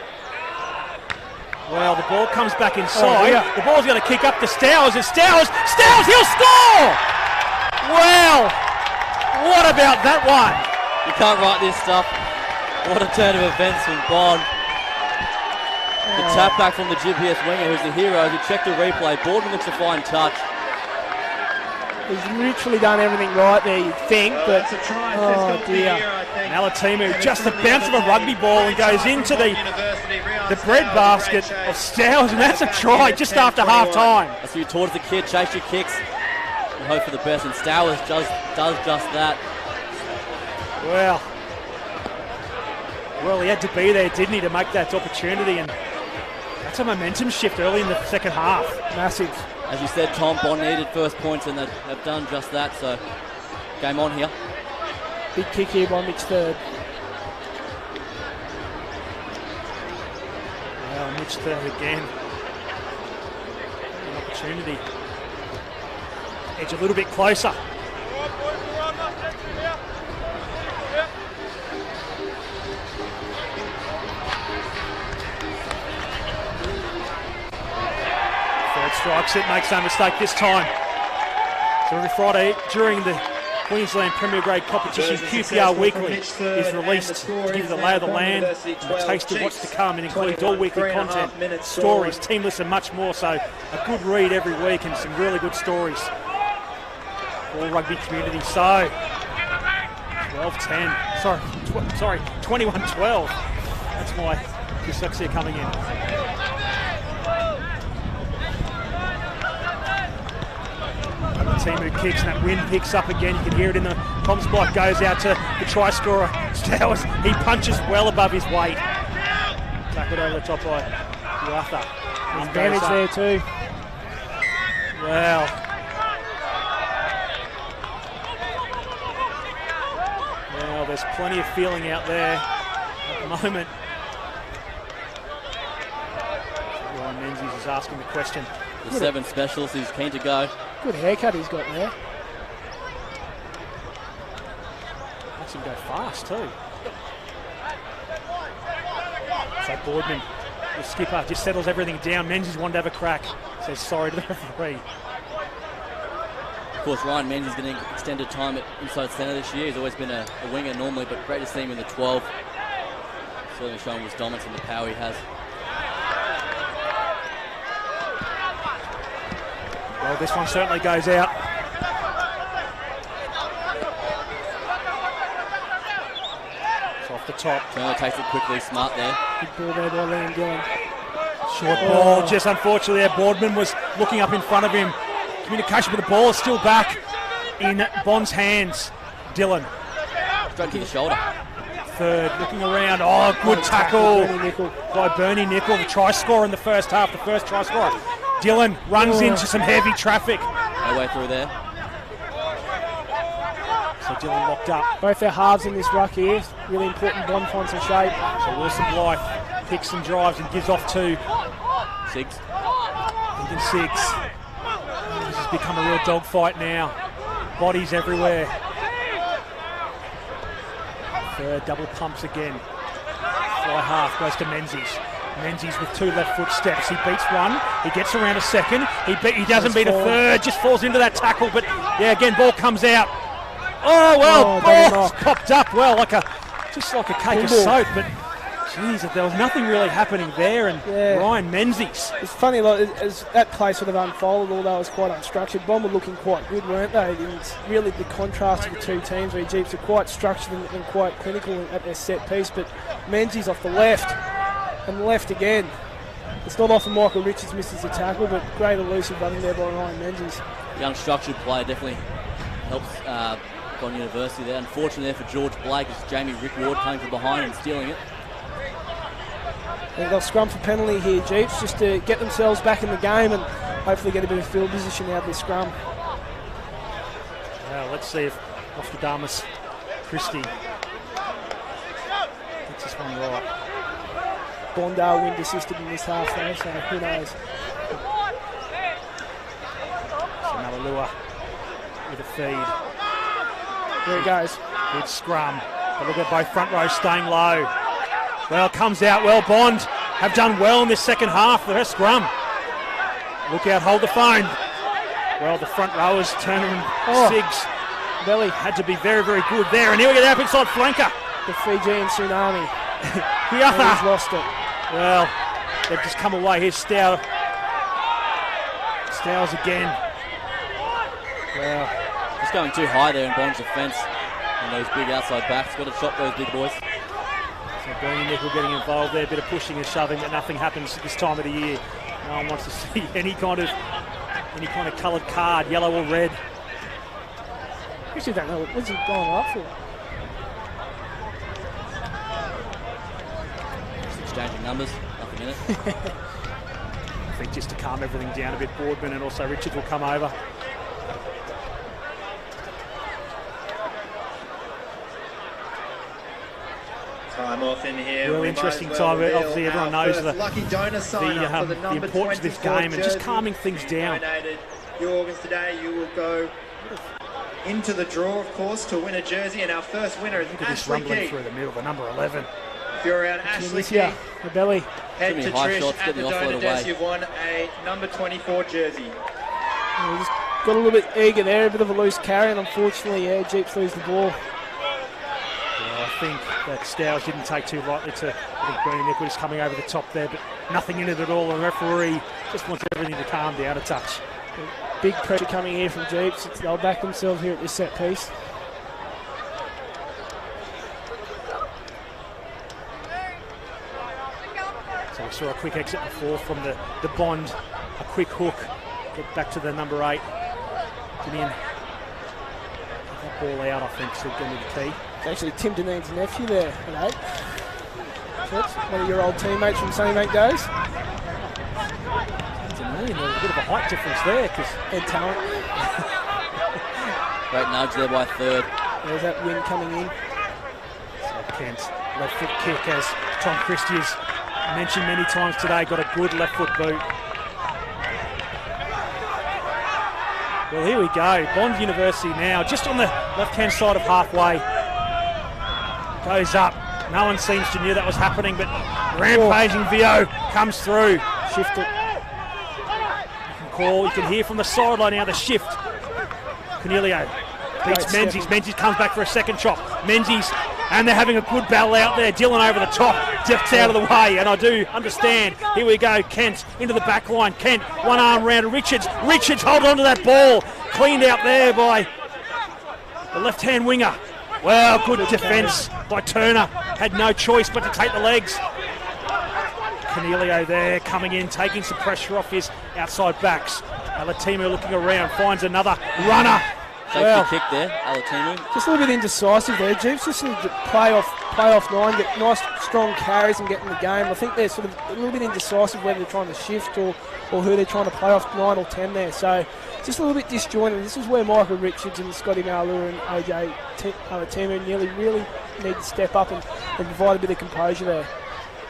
Well, the ball comes back inside. The ball's going to kick up to Stowers, and Stowers, he'll score! Wow! What about that one? You can't write this stuff. What a turn of events from Bond. The tap back from the GPS winger, who's the hero. He checked the replay. Boardman looks to find touch. He's literally done everything right there, you'd think, but oh dear. Malatimu just a bounce of a rugby ball and goes into the bread basket of Stowers, and that's a try just after half time. That's you towards the kid, chase your kicks, and hope for the best, and Stowers does just that. Well, he had to be there, didn't he, to make that opportunity, and that's a momentum shift early in the second half. Massive. As you said, Tom, Bond needed first points, and they've done just that, so game on here. Big kick here by Mitch Third. Well, Mitch Third again. An opportunity. Edge a little bit closer. Third strikes it, makes no mistake this time. So every Friday during the Queensland Premier Grade competition, QPR Weekly is released to give you the lay of the land, and the taste of what's to come. It includes all weekly content, stories, team lists and much more. So a good read every week and some really good stories for all rugby community. So 12-10, sorry, 21-12. That's my dyslexia coming in. Team who kicks and that wind picks up again. You can hear it in the comms block. Goes out to the try scorer, Stowers. He punches well above his weight. Tackled over the top by Arthur. Advantage there too. Well, there's plenty of feeling out there at the moment. Ryan Menzies is asking the question. The 7 specialist who's keen to go. Good haircut he's got there. Makes him go fast too. So Boardman, the skipper, just settles everything down. Menzies wanted to have a crack. Says sorry to the referee. Of course, Ryan Menzies getting extended time at inside centre this year. He's always been a winger normally, but great to see him in the 12. Certainly showing his dominance and the power he has. Well, this one certainly goes out. It's off the top. Turner takes it quickly, smart there. Good ball there by Liam Dillon. Short ball, just unfortunately there. Boardman was looking up in front of him. Communication with the ball is still back in Bond's hands. Dillon. Straight to the shoulder. Third, looking around. Oh, good tackle by Bernie Nickel, the try scorer in the first half, the first try scorer. Dillon runs into some heavy traffic. No way through there. So Dillon locked up. Both their halves in this ruck here. Really important. Bond finds some shape. So Wilson Blythe picks and drives and gives off to Siggs. Even Siggs. This has become a real dogfight now. Bodies everywhere. Third double pumps again. Fly half goes to Menzies. Menzies with 2 left foot steps. He beats one. He gets around a second. He doesn't beat a third. Just falls into that tackle. But yeah, again, ball comes out. Oh well, ball popped up well, just like a cake of soap. But geez, there was nothing really happening there. And Ryan Menzies. It's funny, like, as that play sort of unfolded, although it was quite unstructured. Bond were looking quite good, weren't they? And it's really the contrast of the two teams where Jeeps are quite structured and quite clinical at their set piece. But Menzies off the left. And left again. It's not often Michael Richards misses a tackle, but great elusive running there by Ryan Menzies. Young structured player definitely helps Bond University there. Unfortunately there for George Blake, it's Jamie Rickward coming from behind and stealing it. I think they'll scrum for penalty here, Jeeps, just to get themselves back in the game and hopefully get a bit of field position out of this scrum. Well, let's see if Nostradamus Christie gets this one right. Bondale wind assisted in this half though, so who knows. So Malalua with a feed. There it goes. Good scrum. But look at both front rows staying low. Well, comes out well. Bond have done well in this second half. Their scrum. Look out, hold the phone. Well, the front rowers, Turner and Siggs, Belly had to be very, very good there. And here we get up inside flanker. The Fijian tsunami. Piatha. He's lost it. Well, they've just come away. Here's Stowers again. Wow. Just going too high there in Bond's defence. And those big outside backs. Got to chop those big boys. So Bernie Nickel getting involved there, a bit of pushing and shoving, but nothing happens at this time of the year. No one wants to see any kind of coloured card, yellow or red. Actually, don't know what's he going up for. Just exchanging numbers, nothing in it. I think just to calm everything down a bit, Boardman and also Richards will come over. Time off in here. Really interesting time. Obviously, everyone knows the importance of this game and just calming things down. Your organs today, you will go into the draw, of course, to win a jersey, and our first winner is Ashley Keith. Through the middle, the number 11. If you're around Ashley Keith, the belly. head to Trish at the donor desk. You've won a number 24 jersey. Yeah, just got a little bit eager there, a bit of a loose carry, and unfortunately, Jeeps lose the ball. I think that Stowers didn't take too lightly to, I think Bernie Nickel is coming over the top there, but nothing in it at all. And the referee just wants everything to calm down a touch. Big pressure coming here from Jeeps. They'll back themselves here at this set piece. So we saw a quick exit before from the Bond, a quick hook, get back to the number 8. Get in. Get that ball out, I think, is going to be the key. It's actually Tim Deneen's nephew there at 8. That's one of your old teammates from Sunnymake days. There's a bit of a height difference there. And talent. Great nudge there by third. There's that win coming in. So Kent, left foot kick, as Tom Christie has mentioned many times today, got a good left foot boot. Well, here we go. Bond University now, just on the left-hand side of halfway. Goes up. No one seems to knew that was happening, but rampaging Vio comes through. Shift it. You can hear from the sideline now the shift. Cornelio beats Menzies. Menzies comes back for a second chop. Menzies, and they're having a good battle out there. Dylan over the top, dips out of the way, and I do understand. Here we go, Kent into the back line. Kent, one arm round Richards. Richards hold on to that ball. Cleaned out there by the left-hand winger. Well, good defence by Turner. Had no choice but to take the legs. Cornelio there coming in, taking some pressure off his outside backs. Alatimo looking around, finds another runner. Safety kick there, Alatimo. Just a little bit indecisive there. Jeeps just need to play off line, get nice strong carries and get in the game. I think they're sort of a little bit indecisive whether they're trying to shift or who they're trying to play off 9 or 10 there. So just a little bit disjointed. This is where Michael Richards and Scotty Malua and AJ Alatimo really need to step up and provide a bit of composure there.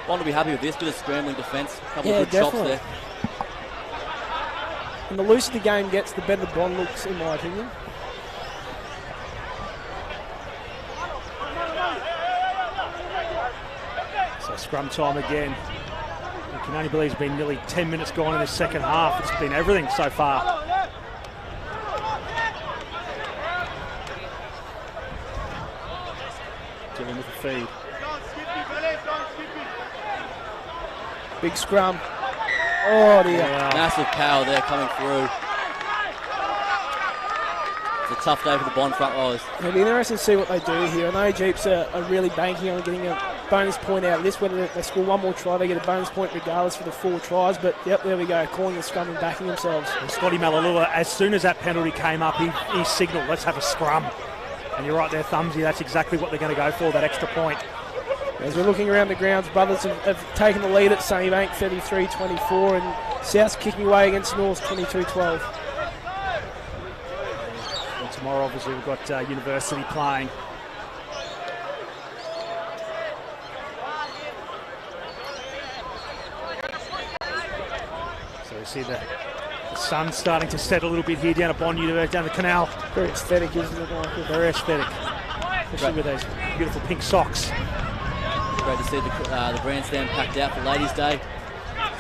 Want to be happy with this bit of scrambling defence. A couple of good definitely. chops there. And the looser the game gets, the better the Bond looks, in my opinion. So scrum time again. I can only believe it's been nearly 10 minutes gone in the second half. It's been everything so far. Dylan with the feed. Big scrum. Oh dear. Wow. Massive power there coming through. It's a tough day for the Bond front rowers. It'll be interesting to see what they do here. I know Jeeps are really banking on getting a bonus point out of this. Whether they score one more try, they get a bonus point regardless for the 4 tries. But yep, there we go, calling the scrum and backing themselves. And Scotty Malalua, as soon as that penalty came up, he signalled, let's have a scrum. And you're right there, Thumbsy, that's exactly what they're going to go for, that extra point. As we're looking around the grounds, Brothers have taken the lead at Sunnybank 33-24 and South's kicking away against North 22-12. And tomorrow, obviously, we've got University playing. So we see the sun starting to set a little bit here down at Bond University, down the canal. Very aesthetic, isn't it, Michael? Very aesthetic, especially with those beautiful pink socks. Great to see the grandstand packed out for Ladies' Day.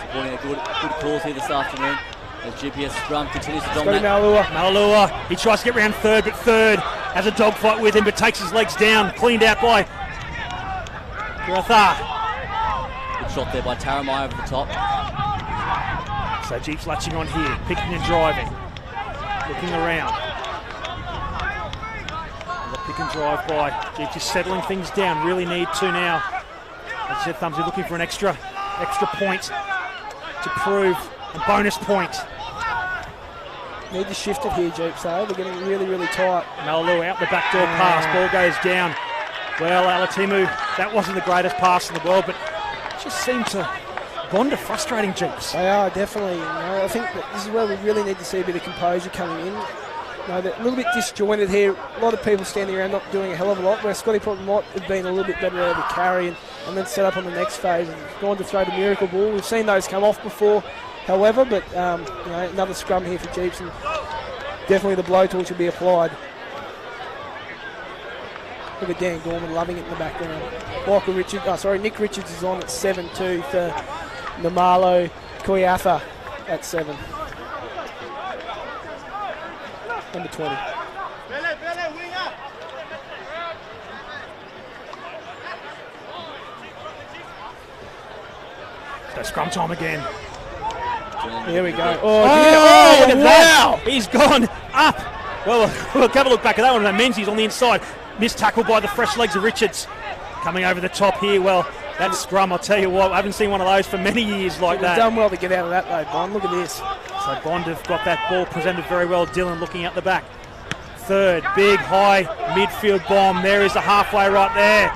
Supporting a good cause here this afternoon. As GPS scrum continues to dominate. Malalua, he tries to get round third, but third has a dogfight with him, but takes his legs down. Cleaned out by Gratha. Good shot there by Taramai over the top. So Jeeps latching on here, picking and driving. Looking around. Pick and drive by Jeeps, just settling things down. Really need to now. As I said, Thumbsy looking for an extra point to prove a bonus point. Need to shift it here, Jeeps, though. They're getting really, really tight. Malalu out the back door pass. Ball goes down. Well, Alatimu, that wasn't the greatest pass in the world, but just seemed to Bond are frustrating Jeeps. They are, definitely. I think that this is where we really need to see a bit of composure coming in. They're a little bit disjointed here. A lot of people standing around not doing a hell of a lot, where Scotty probably might have been a little bit better able to carry and then set up on the next phase and gone to throw the miracle ball. We've seen those come off before, however, but another scrum here for Jeeps, and definitely the blowtorch will be applied. Look at Dan Gorman loving it in the background. Nick Richards is on at 7-2 for Namalo Koiafa at 7. Number 20. So scrum time again. Here we go. Oh, look at that. He's gone up. Well, we'll have a look back at that one. Menzies on the inside. Missed tackle by the fresh legs of Richards. Coming over the top here. Well, that scrum, I'll tell you what, I haven't seen one of those for many years like that. Done well to get out of that though, Bond. Look at this. So Bond have got that ball presented very well. Dylan looking out the back. Third, big, high midfield bomb. There is the halfway right there.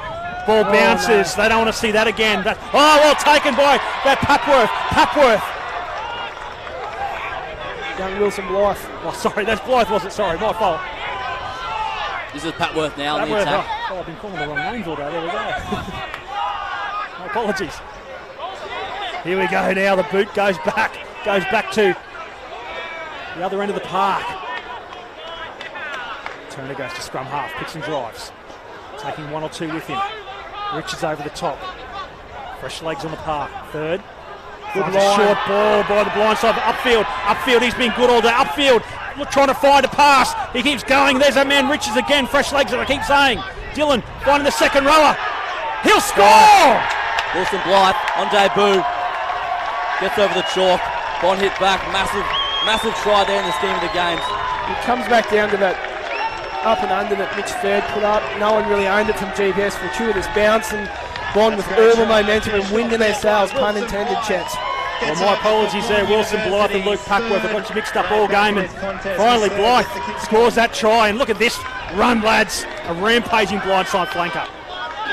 Ball bounces. No. They don't want to see that again. Well taken by that Papworth. Young Wilson Blythe. Oh, sorry, that's Blythe, was it? Sorry, my fault. This is Papworth now on the attack. I've been calling the wrong names all day. There we go. My apologies. Here we go now. The boot goes back to the other end of the park. Turner goes to scrum half, picks and drives. Taking one or two with him. Richards over the top. Fresh legs on the park. Third. Good short ball by the blind side. Upfield, he's been good all day. Upfield, trying to find a pass. He keeps going. There's that man Richards again. Fresh legs, that I keep saying. Dylan finding the second rower. He'll score! Wilson Blythe on debut. Gets over the chalk. Bond hit back. Massive try there in the scheme of the game. It comes back down to that up and under that Mitch Third put up. No one really owned it from GPS. Fortuitous bounce, and Bond with all the momentum and wind in their sails, pun intended, Chets. Well, my apologies there. Wilson Blythe and Luke Papworth have got you mixed up all game, and finally Blythe scores that try. And look at this run, lads. A rampaging blindside flanker.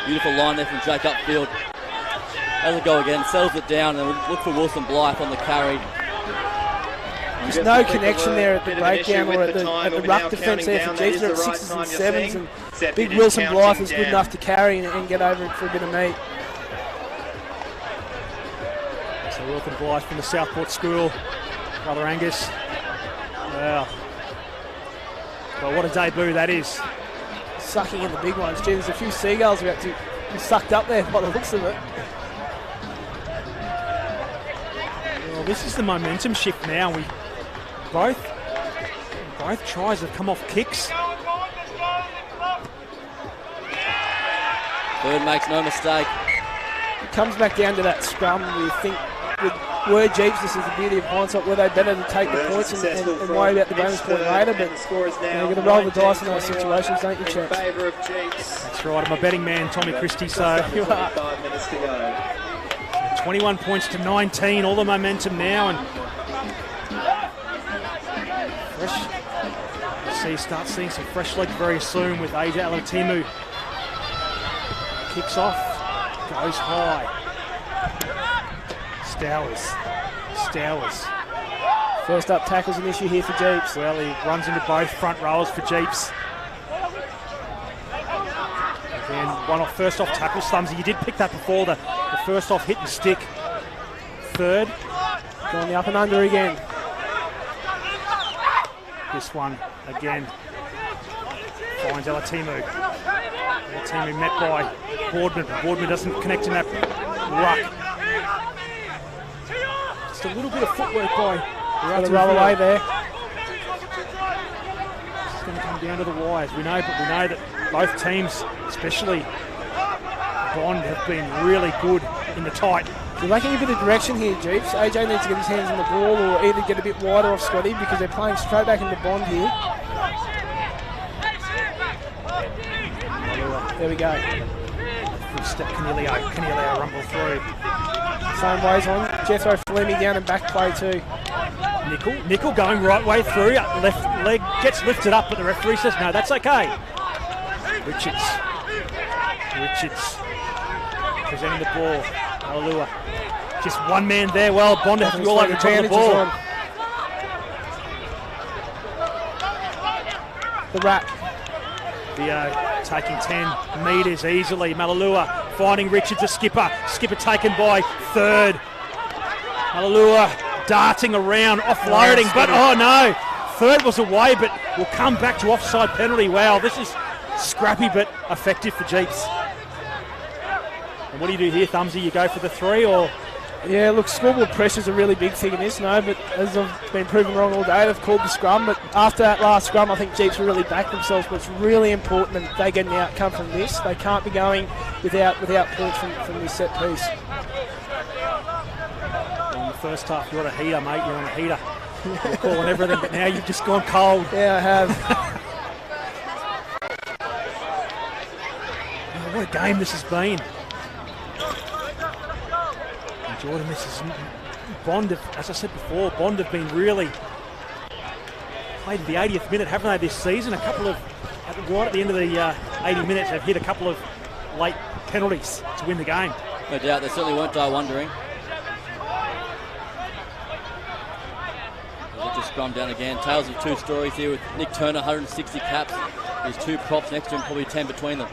Beautiful line there from Jake Upfield. Has a go again, settles it down, and look for Wilson Blythe on the carry. Just no connection there at the breakdown or at the ruck defence there for Jeeps. They're at 6s and 7s, and big Wilson Blythe is good enough to carry and get over it for a bit of meat. So Wilson Blythe from the Southport School, Brother Angus. Well, what a debut that is. Sucking in the big ones. Gee, there's a few seagulls about to be sucked up there by the looks of it. Well, this is the momentum shift now. Both tries have come off kicks. Bird makes no mistake. It comes back down to that scrum. We think with Jeeps, this is the beauty of hindsight, were they better to take the points and worry about the bonus point later, but you're going to roll the dice in those situations, don't you, Chaps? That's right, I'm a betting man, Tommy Christie, so you are. 21 points to 19, all the momentum now, and start seeing some fresh legs very soon with AJ Alatimu. Kicks off, goes high. Stowers. First up tackle's an issue here for Jeeps. Well, he runs into both front rowers for Jeeps. Again, first off tackle, Slumsy. You did pick that before, the first off hit and stick. Third. Going the up and under again. This one again finds Alatimu. Alatimu met by Boardman. Boardman doesn't connect in that ruck. Just a little bit of footwork by the roll away there. It's going to come down to the wires. We know that both teams, especially Bond, have been really good in the tight. They're lacking a bit of direction here, Jeeps. AJ needs to get his hands on the ball or either get a bit wider off Scotty because they're playing straight back into Bond here. There we go. Full step Canelio rumble through. Same ways on. Jethro Fleming down and back play too. Nickel going right way through. Left leg gets lifted up, but the referee says no, that's okay. Richards presenting the ball. Alua. Just one man there. Well, Bond has to be all over the top of the ball. The wrap. Vio taking 10 metres easily. Malalua finding Richards, a skipper. Skipper taken by third. Malalua darting around, offloading, but oh no. Third was away, but will come back to offside penalty. Wow, this is scrappy but effective for Jeeps. And what do you do here, Thumbsy? You go for the 3 or? Yeah, look, scoreboard pressure is a really big thing in this, but as I've been proven wrong all day, they've called the scrum, but after that last scrum, I think Jeeps will really back themselves, but it's really important that they get an outcome from this. They can't be going without points from this set piece. Well, in the first half, you're on a heater, mate. You're on a heater. You're calling everything, but now you've just gone cold. Yeah, I have. Oh, what a game this has been. Jordan, this is Bond, as I said before, Bond have been really played the 80th minute, haven't they, this season? A couple of, right at the end of the 80 minutes, they've hit a couple of late penalties to win the game. No doubt, they certainly won't die wondering. We'll just scrum down again. Tales of two stories here with Nick Turner, 160 caps. There's 2 props next to him, probably 10 between them.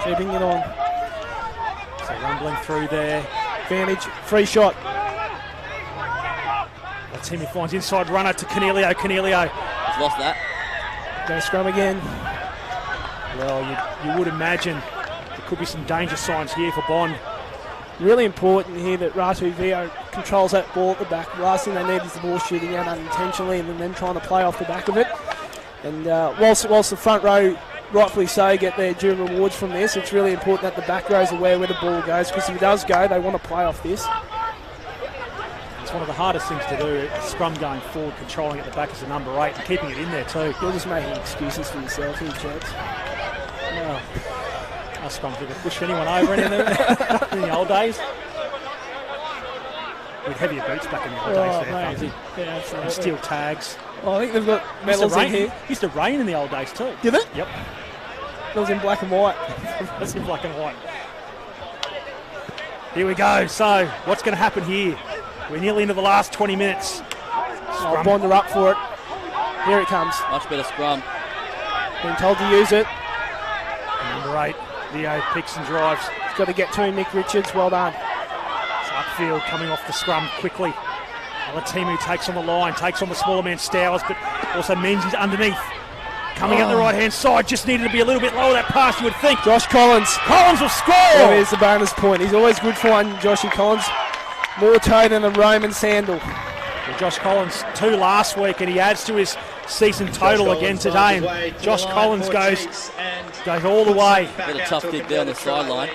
Keeping it on. So rumbling through there. Advantage, free shot. Timmy finds inside runner to Canelio. Canelio. He's lost that. Going to scrum again. Well, you would imagine there could be some danger signs here for Bond. Really important here that Ratu Vio controls that ball at the back. The last thing they need is the ball shooting out unintentionally and then trying to play off the back of it. And whilst the front row, rightfully so, get their due rewards from this, it's really important that the back row's aware where the ball goes, because if it does go, they want to play off this. It's one of the hardest things to do, scrum going forward, controlling at the back as a number 8 and keeping it in there too. You're just making excuses for yourself here, Chats. Well, our scrums never pushed anyone over in the old days. With heavier boots back in the old days there, Fuzzy. Yeah, absolutely. And steel tags. Oh, I think they've got medals in here. Used to rain in the old days too. Did it? Yep. It was in black and white. That's in black and white. Here we go. So, what's going to happen here? We're nearly into the last 20 minutes. Oh, Bond are up for it. Here it comes. Much better scrum. Been told to use it. Number 8, Leo picks and drives. He's got to get to him, Nick Richards. Well done. It's upfield, coming off the scrum quickly. Alatimu takes on the line, takes on the smaller man Stowers, but also Menzies underneath. Coming out the right-hand side, just needed to be a little bit lower that pass, you would think. Josh Collins. Collins will score! There is the bonus point. He's always good for one, Joshy Collins. More toe than a Roman sandal. Well, Josh Collins, 2 last week, and he adds to his season total again today. And Josh Collins goes all the way. Bit of tough kick there on the sideline.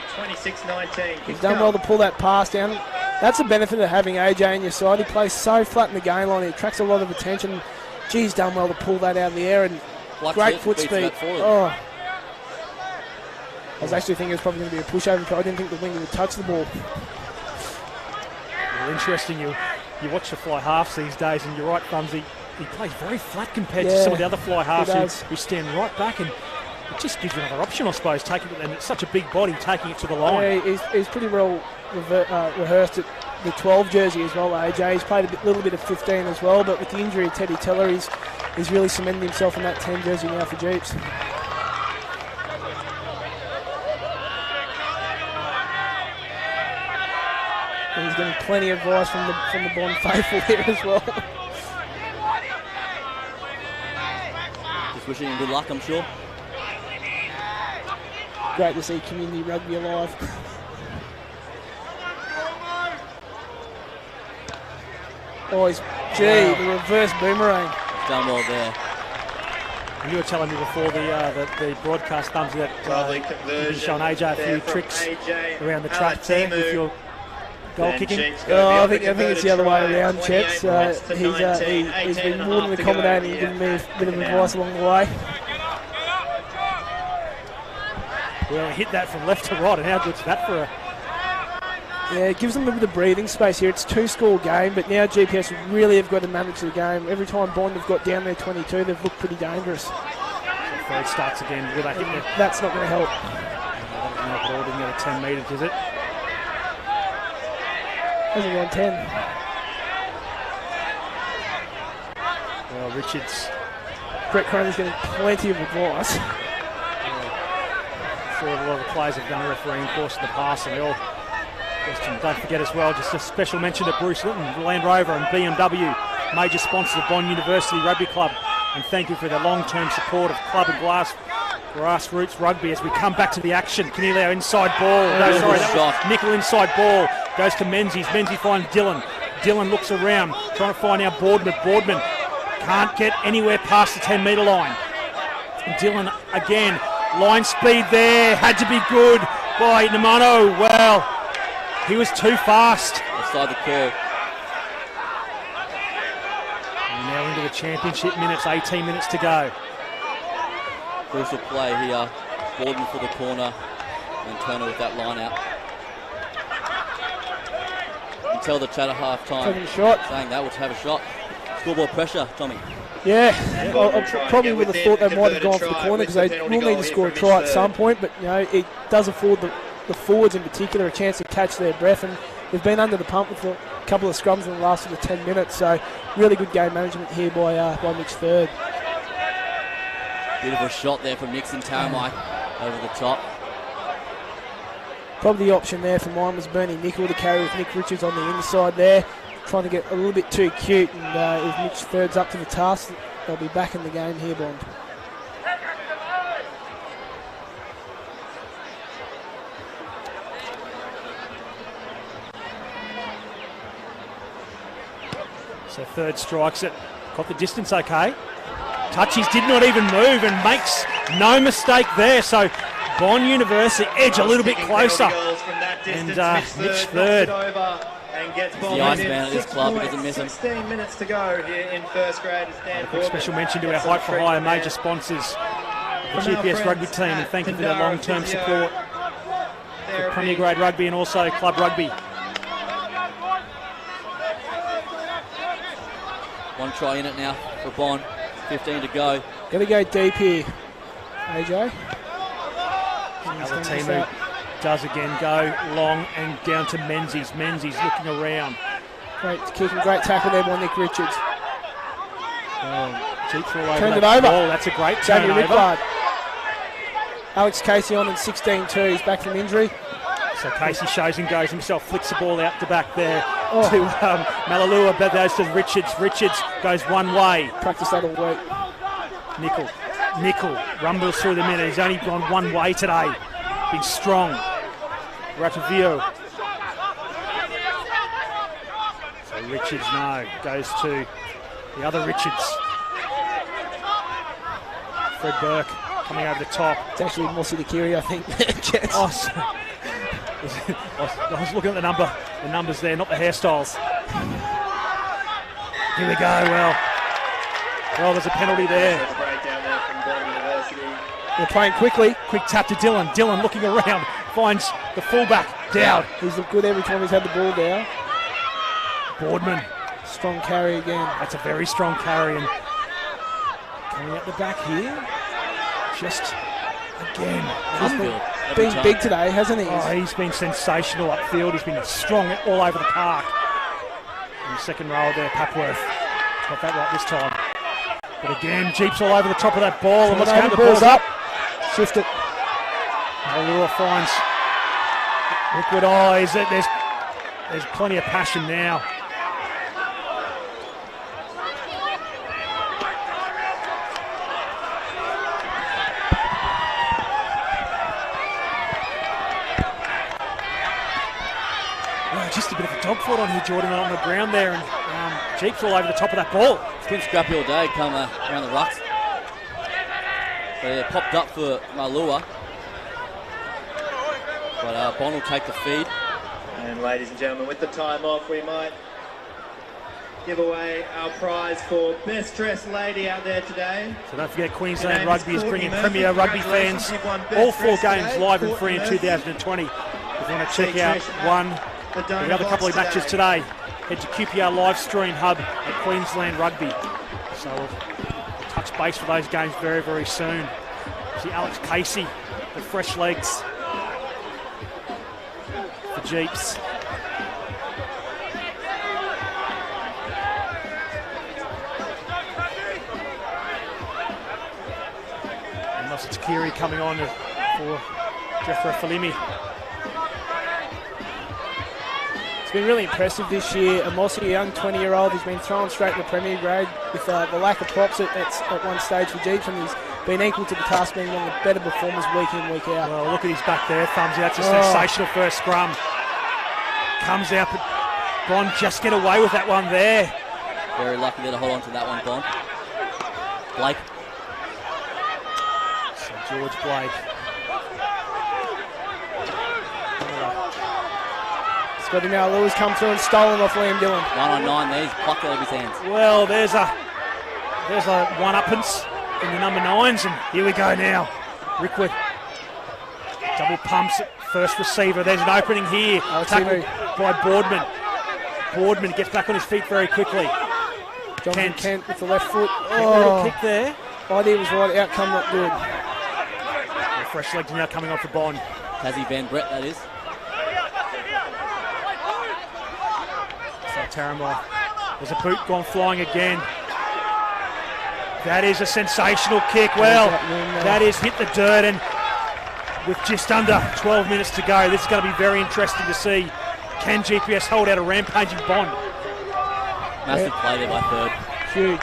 He's done well to pull that pass down. That's the benefit of having AJ on your side. He plays so flat in the game line. He attracts a lot of attention. He's done well to pull that out of the air, and great foot speed. Oh. I was actually thinking it was probably going to be a pushover, but I didn't think the winger would touch the ball. Well, interesting. You watch the fly halves these days, and you're right, Thumbsy. He plays very flat compared to some of the other fly halves who stand right back, and it just gives you another option, I suppose, taking it, and it's such a big body taking it to the line. Yeah, he's pretty well rehearsed at the 12 jersey as well, AJ. He's played a little bit of 15 as well, but with the injury of Teddy Teller, he's really cemented himself in that 10 jersey now for Jeeps. And he's getting plenty of advice from the Bond faithful here as well. Just wishing him good luck, I'm sure. Great to see community rugby alive. Oh, the reverse boomerang. He's done well there. And you were telling me before the broadcast, Thumbsy, that you've been showing AJ a few tricks around the track there with your goal kicking. Oh, I think it's the other way around, Chets. He's been more than accommodating and giving me a bit of advice along the way. Well, he hit that from left to right, and how good's that for a... Yeah, it gives them a bit of breathing space here. It's a 2-score game, but now GPS really have got to manage the game. Every time Bond have got down their 22, they've looked pretty dangerous. So third starts again. Will they hit it? That's not going to help. Not at all. Didn't get a 10 metres, is it? Hasn't gone 10. Well, Richards. Brett Cronin's getting plenty of advice. I'm sure a lot of the players have done a refereeing course in the past, and they all question. Don't forget as well, just a special mention to Bruce Litton, Land Rover and BMW, major sponsors of Bond University Rugby Club, and thank you for the long-term support of club and grassroots rugby as we come back to the action. Canelio inside ball. No, sorry, that was Nickel inside ball. Goes to Menzies. Menzies finds Dillon. Dillon looks around, trying to find out Boardman. Boardman can't get anywhere past the 10-metre line. Dillon again. Line speed there. Had to be good by Namano. Well, he was too fast. Outside the curve. And now into the championship minutes. 18 minutes to go. Crucial play here. Boardman for the corner. And Turner with that line out. You can tell the chat at half time. Taking a shot. Saying that would have a shot. Scoreboard pressure, Tommy. Yeah, I probably would have thought they might have gone for the corner because they will need to score a try at some point, but you know it does afford the forwards in particular a chance to catch their breath, and they've been under the pump with a couple of scrums in the last of the 10 minutes, so really good game management here by Mitch Third. Beautiful shot there from Nixon Taramai over the top. Probably the option there for mine was Bernie Nickel to carry with Nick Richards on the inside there. Trying to get a little bit too cute, and if Mitch Third's up to the task, they'll be back in the game here, Bond. So Third strikes it, got the distance okay. Touchies did not even move and makes no mistake there. So Bond University edge a little bit closer, and Mitch Third. He's the Iceman at this club, he doesn't miss him. 16 minutes to go here in first grade. A quick special mention to our Hype for Hire major sponsors, the GPS rugby team, and thank you for their long-term support for Premier Grade Rugby and also Club Rugby. One try in it now for Bond, 15 to go. Got to go deep here, AJ. Alatimu does again go long and down to Menzies. Menzies looking around. Great kick and great tackle there by Nick Richards. Jeeps all over. Turned it over. Oh, that's a great Jamie turnover. Rickard. Alex Casey on in 16-2. He's back from injury. So Casey shows and goes himself, flicks the ball out the back there to Malalua, but goes to Richards. Richards goes one way. Practice that all week. Nickel rumbles through the middle. He's only gone one way today. Been strong. Ratavio. So Richards goes to the other Richards. Fred Burke coming over the top. It's actually Mossy Dakiri, I think. I was looking at the numbers there, not the hairstyles. Here we go. Well, there's a penalty there. They're playing quickly. Quick tap to Dillon. Dillon looking around, finds the fullback, Dowd. He's looked good every time he's had the ball down. Boardman. Strong carry again. That's a very strong carry, and coming at the back here, just again. He's been big today, hasn't he? Oh, he's been sensational upfield. He's been strong all over the park. In the second row there, Papworth. Got that right this time. But again, Jeeps all over the top of that ball. And what's going to ball's up? Shift it. Malua finds liquid eyes. There's plenty of passion now. Just a bit of a dogfight on here, Jordan, on the ground there, and Jeeps all over the top of that ball. It's been scrappy all day, come around the rucks. So yeah, popped up for Malua. But Bond will take the feed. And ladies and gentlemen, with the time off, we might give away our prize for best dressed lady out there today. So don't forget, Queensland Rugby is bringing Premier Rugby fans all 4 games live and free in 2020. If you want to check out one of the other couple of matches today, head to QPR live stream hub at Queensland Rugby. So we'll touch base for those games very, very soon. See Alex Casey, the fresh legs for Jeeps. And Nosa Takiri coming on for Jeffrey Falimi. It's been really impressive this year. Amosi, a young 20-year-old, has been thrown straight to the Premier grade with the lack of props at one stage for Jeeps, and he's been equal to the task, being one of the better performers week in, week out. Well, look at his back there, thumbs out. It's a sensational first scrum. Comes out, but Bond just get away with that one there. Very lucky there to hold on to that one, Bond. Blake. So George Blake. Scotty now Lewis come through and stolen off Liam Dillon. 1 on 9 there, he's plucked out of his hands. Well, there's a one-uppance in the number 9s, and here we go now. Rickwood double pumps at first receiver. There's an opening here. Tackled by Boardman. Boardman gets back on his feet very quickly. Jonathan Kent with the left foot. Little kick there. Idea was right, outcome not good. The fresh legs now coming off the Bond. Tassie Van Brett, that is. So Taramai. There's a boot gone flying again. That is a sensational kick. Well, that is hit the dirt, and with just under 12 minutes to go, this is going to be very interesting to see. Can GPS hold out a rampaging Bond? Massive play there by Third. Huge.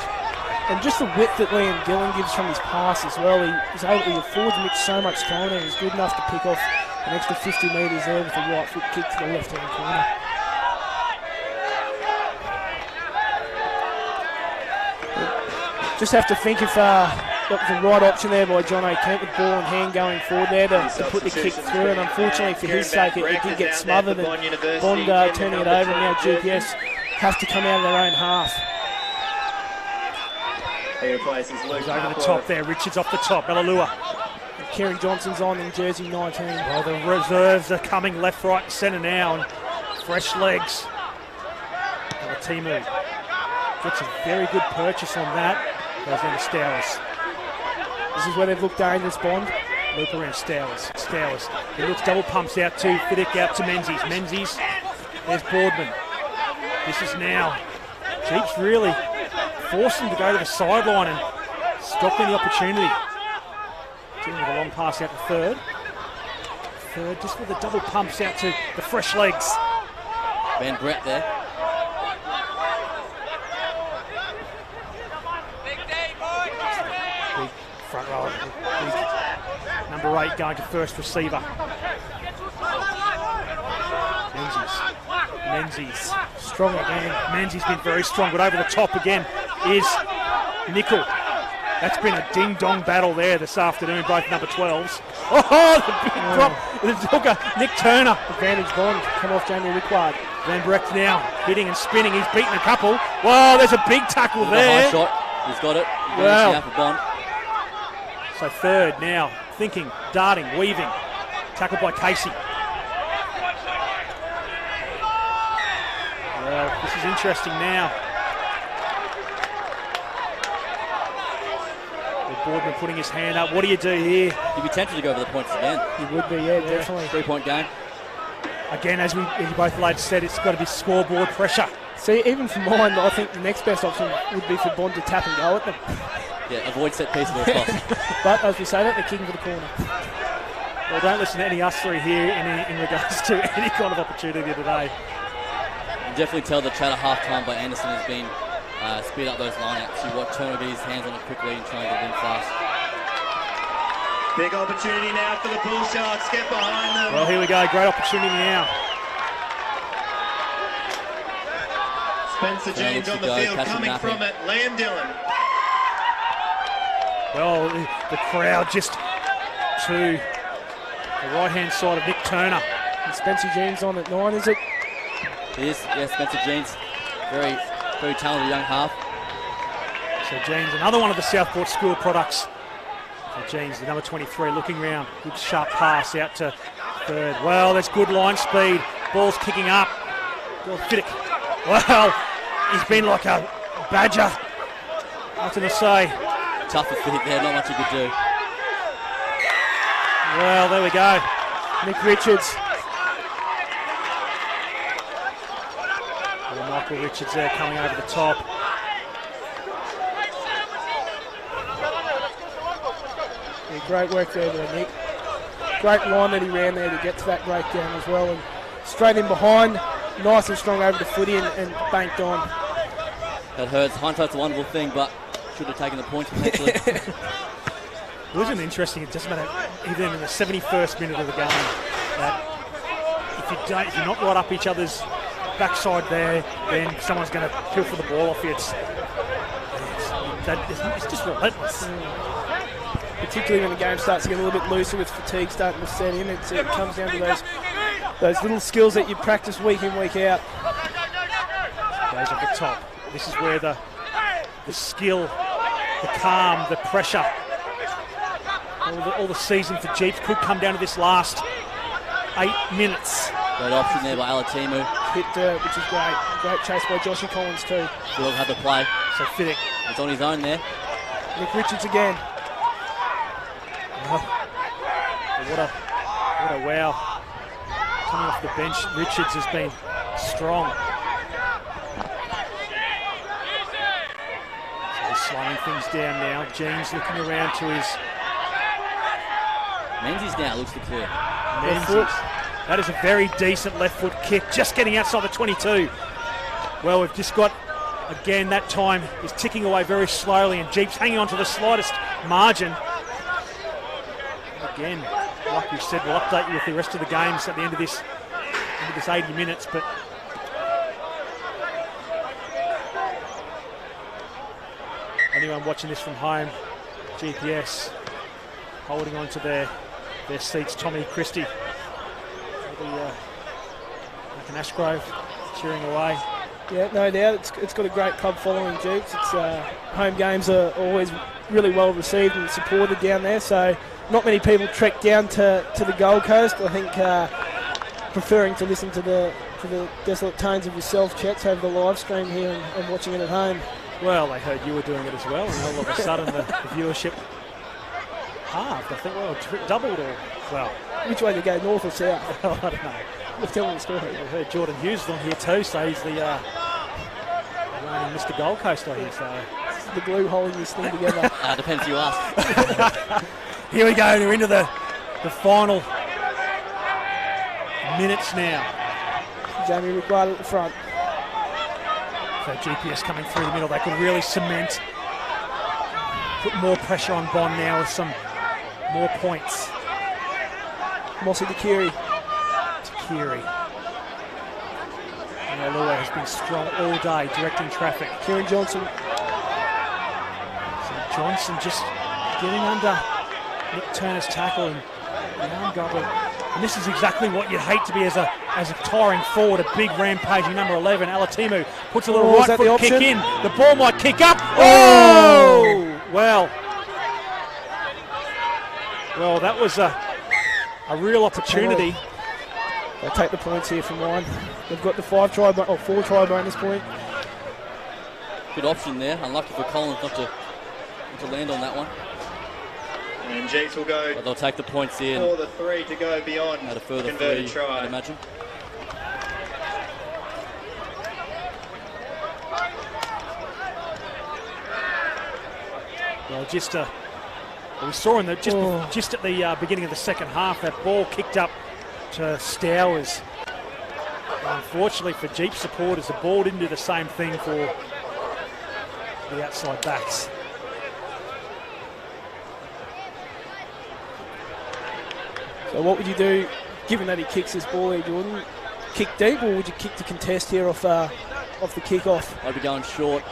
And just the width that Liam Dillon gives from his pass as well. He affords Mitch so much time, and he's good enough to pick off an extra 50 metres there with a right foot kick to the left-hand corner. Just have to think if that was the right option there by John O'Kent with ball in hand going forward there to put the kick through, and unfortunately for his sake it did get smothered, and Bond turning it over, and now GPS have to come out of their own half. He replaces Luke. He's over the top there, Richards off the top, Melalua. Kieran Johnson's on in jersey 19. Well, the reserves are coming left, right and centre now, and fresh legs. And the Timu gets a very good purchase on that. Goes down to Stowers. This is where they've looked dangerous, Bond. Loop around Stowers. He looks double pumps out to Fiddick, out to Menzies. Menzies, there's Boardman. This is now Jeeps really forced him to go to the sideline and stop any opportunity. Dealing with a long pass out to Third. Third just with the double pumps out to the fresh legs. Van Brett there. Big front row. Big number 8 going to first receiver. Menzies. Strong again. Menzies been very strong, but over the top again is Nickel. That's been a ding-dong battle there this afternoon, both number 12s. Oh, the big drop. The hooker, Nick Turner. Advantage Bond, come off Jamie Rickward. Van Brecht now hitting and spinning. He's beaten a couple. Whoa, there's a big tackle there. High shot. He's got it. Wow. For Bond. So Third now, thinking, darting, weaving. Tackled by Casey. Well, this is interesting now. Boardman putting his hand up. What do you do here? You'd be tempted to go over the points again. You would be, yeah, definitely. 3-point game. Again, as you both lads said, it's got to be scoreboard pressure. See, even for mine, I think the next best option would be for Bond to tap and go at them. Yeah, avoid set pieces if possible. But as we say that, they're kicking for the corner. Well, don't listen to any us three here in regards to any kind of opportunity today. You can definitely tell the chat at half-time by Anderson has been speed up those line-outs. You watch Turner get his hands on it quickly and try and get in fast. Big opportunity now for the Bull Sharks. Get behind them. Well, here we go. Great opportunity now. Spencer James on the field, coming from it. Liam Dillon. Well, the crowd just to the right-hand side of Nick Turner. And Spencer James on at 9, is it? It is, yeah, Spencer James. Very very talented young half. So Jeans, another one of the Southport school products. So Jeans, the number 23, looking round. Good sharp pass out to third. Well, that's good line speed. Ball's kicking up. Fiddick. Well, he's been like a badger. Nothing to say. Tough for Fiddick there, not much he could do. Well, there we go. Nick Richards. Well, Michael Richards there coming over the top. Yeah, great work there by Nick. Great line that he ran there to get to that breakdown as well. And straight in behind, nice and strong over the footy and banked on. That hurts. Hindsight's a wonderful thing, but should have taken the points potentially. It wasn't interesting. It doesn't matter even in the 71st minute of the game that if you're not right up each other's backside there, then someone's going to pilfer the ball off you. It's just relentless. Particularly when the game starts to get a little bit looser with fatigue starting to set in, it comes down to those little skills that you practice week in, week out. Goes at the top. This is where the skill, the calm, the pressure, all the season for Jeeps could come down to this last 8 minutes. Great option there by Alatimu. Hit dirt, which is great. Great chase by Joshy Collins too. Still had the play. So Fiddick. It's on his own there. Nick Richards again. What a wow. Coming off the bench, Richards has been strong. So he's slowing things down now. Jeans looking around to his... Menzies now looks to clear. Menzies. That is a very decent left foot kick, just getting outside the 22. Well, we've just got, again, that time is ticking away very slowly and Jeeps hanging on to the slightest margin. Again, like we said, we'll update you with the rest of the games at the end of this 80 minutes, but anyone watching this from home, GPS holding on to their seats. Tommy Christie, like an Ashgrove, cheering away. Yeah, no doubt. It's got a great club following, Jeeps. It's home games are always really well received and supported down there, so not many people trek down to the Gold Coast. I think preferring to listen to the desolate tones of yourself, Chets, over the live stream here and watching it at home. Well, they heard you were doing it as well, and all of a sudden the viewership halved. I think, well, doubled or, well... Which way to go, north or south? Well, I don't know. Let's tell them the story. I heard Jordan Hughes on here too, so he's the reigning Mr. Gold Coast, I hear. So this is the glue holding this thing together. Depends who you ask. Here we go, we're into the final minutes now. Jamie Rickward at the front. So GPS coming through the middle, they could really cement, put more pressure on Bond now with some more points. Mossy to Kiri. Lua has been strong all day, directing traffic. Kieran Johnson. So Johnson just getting under Nick Turner's tackle and the arm gobble. And this is exactly what you'd hate to be as a tiring forward, a big rampaging number 11. Alatimu puts a little right foot kick in. The ball might kick up. Oh! Well, that was a real opportunity. They'll take the points here from mine. They've got the 4 try bonus point. Good option there. Unlucky for Collins not to land on that one. And Jeeps will go. But they'll take the points here. For the 3 to go beyond. At a further converted 3, try. I'd imagine. Well, we saw in the just at the beginning of the second half, that ball kicked up to Stowers. Unfortunately for Jeep supporters, the ball didn't do the same thing for the outside backs. So what would you do, given that he kicks this ball here, Jordan? Kick deep, or would you kick the contest here off the kick-off? I'd be going short.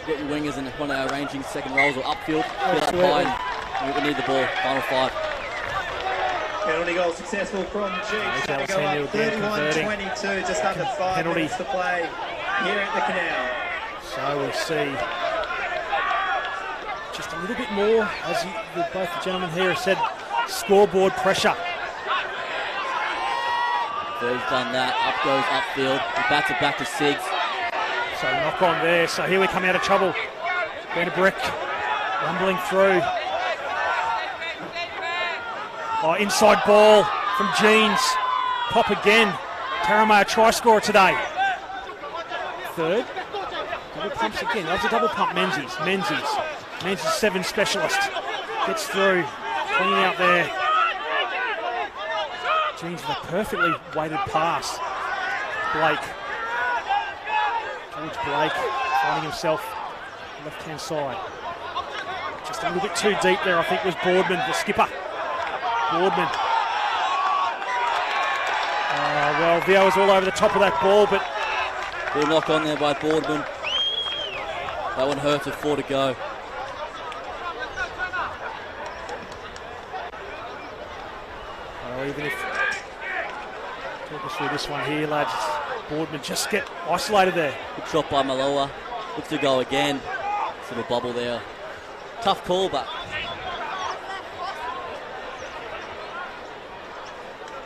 Get your wingers in one of our ranging second rolls or upfield. Get up Absolutely. high. We need the ball. Final 5. Penalty goal successful from Jeeps. They go up 31-22, just under 5 minutes to play here at the Canal. So we see just a little bit more, as both the gentlemen here have said, scoreboard pressure. He's done that. Up goes upfield. He bats it back to Siggs. So knock on there. So here we come out of trouble. Ben Brick rumbling through. Oh, inside ball from Jeans. Pop again. Taramay a try scorer today. Third. Double pumps again. That's a double pump. Menzies 7 specialist. Gets through. Clean out there. Jeans with a perfectly weighted pass. Blake. George Blake finding himself left-hand side. Just a little bit too deep there, I think, was Boardman, the skipper. Boardman. Well, Vio was all over the top of that ball, but... Good knock on there by Boardman. That one hurts with 4 to go. Well, even if... Talk us through this one here, lads. Boardman just get isolated there. Good shot by Maloa. Looks to go again. Sort of bubble there. Tough call, but...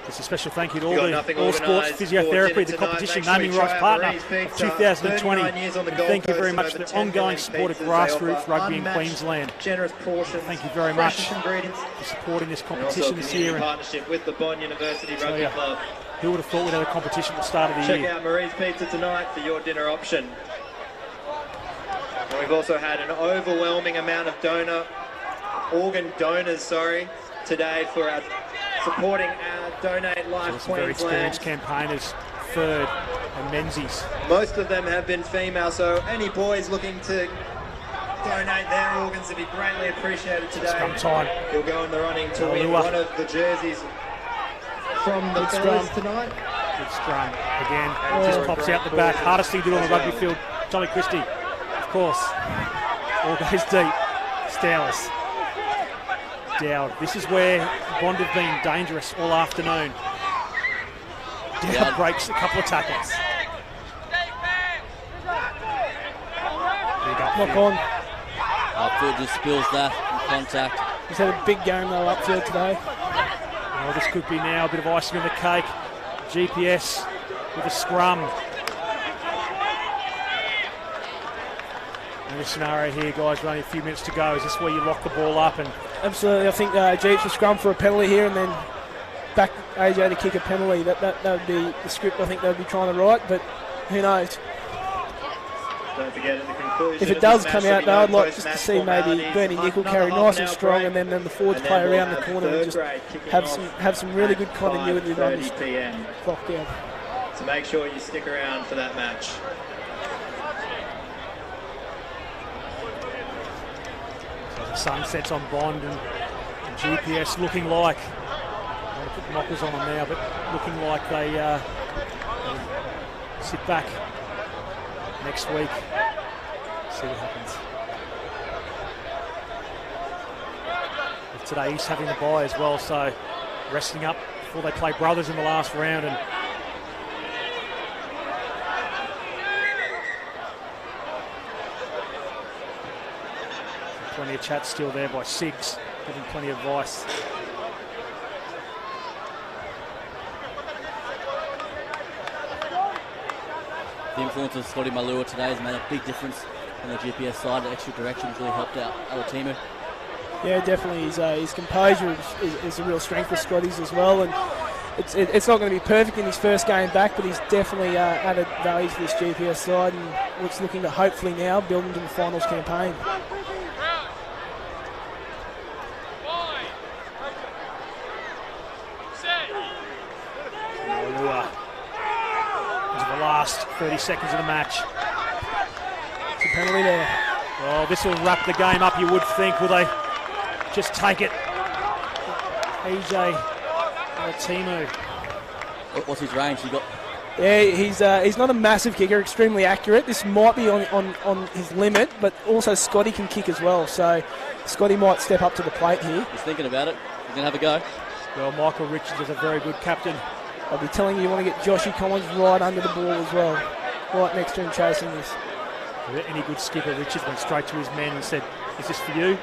Just a special thank you to all Sports Physiotherapy, the competition naming rights partner of 2020. And thank you very much for the ongoing support of grassroots rugby in Queensland. Generous portions. Thank you very much for supporting this competition this year. In partnership with the Bond University Rugby Club. Who would have thought we'd have a competition at the start of the year? Check out Marie's Pizza tonight for your dinner option. And we've also had an overwhelming amount of organ donors, today for our supporting our Donate Life some very Queensland. experienced campaigners, Third and Menzies. Most of them have been female, so any boys looking to donate their organs would be greatly appreciated today. Scrum time. You'll go in the running to win one of the jerseys from the fellas tonight. Good scrum again. Just pops out the back. Hardest thing to do on the rugby field. Johnny Christie, of course. All goes deep. Stowers. Dowd. This is where Bond have been dangerous all afternoon. Dowd breaks a couple of tackles. Big upfield. Knock on. Upfield just spills that in contact. He's had a big game though upfield today. Oh, this could be now a bit of icing on the cake. GPS with a scrum. In this scenario here, guys, with only a few minutes to go, is this where you lock the ball up? And absolutely, I think Jeeps will scrum for a penalty here and then back AJ to kick a penalty. That would be the script I think they'd be trying to write, but who knows? Don't forget at the conclusion if it does come out though, I'd like just to see maybe Bernie Nickel carry nice and strong and then the forwards play around the corner and just have some really good continuity on this clock down. So make sure you stick around for that match. So the sun sets on Bond and GPS looking like, I want to put knockers on them now, but looking like they sit back next week. See what happens. If today he's having the bye as well, so resting up before they play Brothers in the last round. And plenty of chat still there by Siggs, giving plenty of advice. The influence of Scotty Malua today has made a big difference on the GPS side. The extra direction has really helped out Alatimu. Yeah, definitely. His composure is a real strength of Scotty's as well, and it's not going to be perfect in his first game back, but he's definitely added value to this GPS side, and what's looking to hopefully now build into the finals campaign. Last 30 seconds of the match. It's a penalty there. Well, this will wrap the game up, you would think. Will they just take it? AJ Alatimu. What's his range? Yeah, he's not a massive kicker, extremely accurate. This might be on his limit, but also Scotty can kick as well. So Scotty might step up to the plate here. He's thinking about it. He's going to have a go. Well, Michael Richards is a very good captain. I'll be telling you want to get Joshy Collins right under the ball as well. Right next to him chasing this. Any good skipper, Richards went straight to his men and said, "Is this for you?"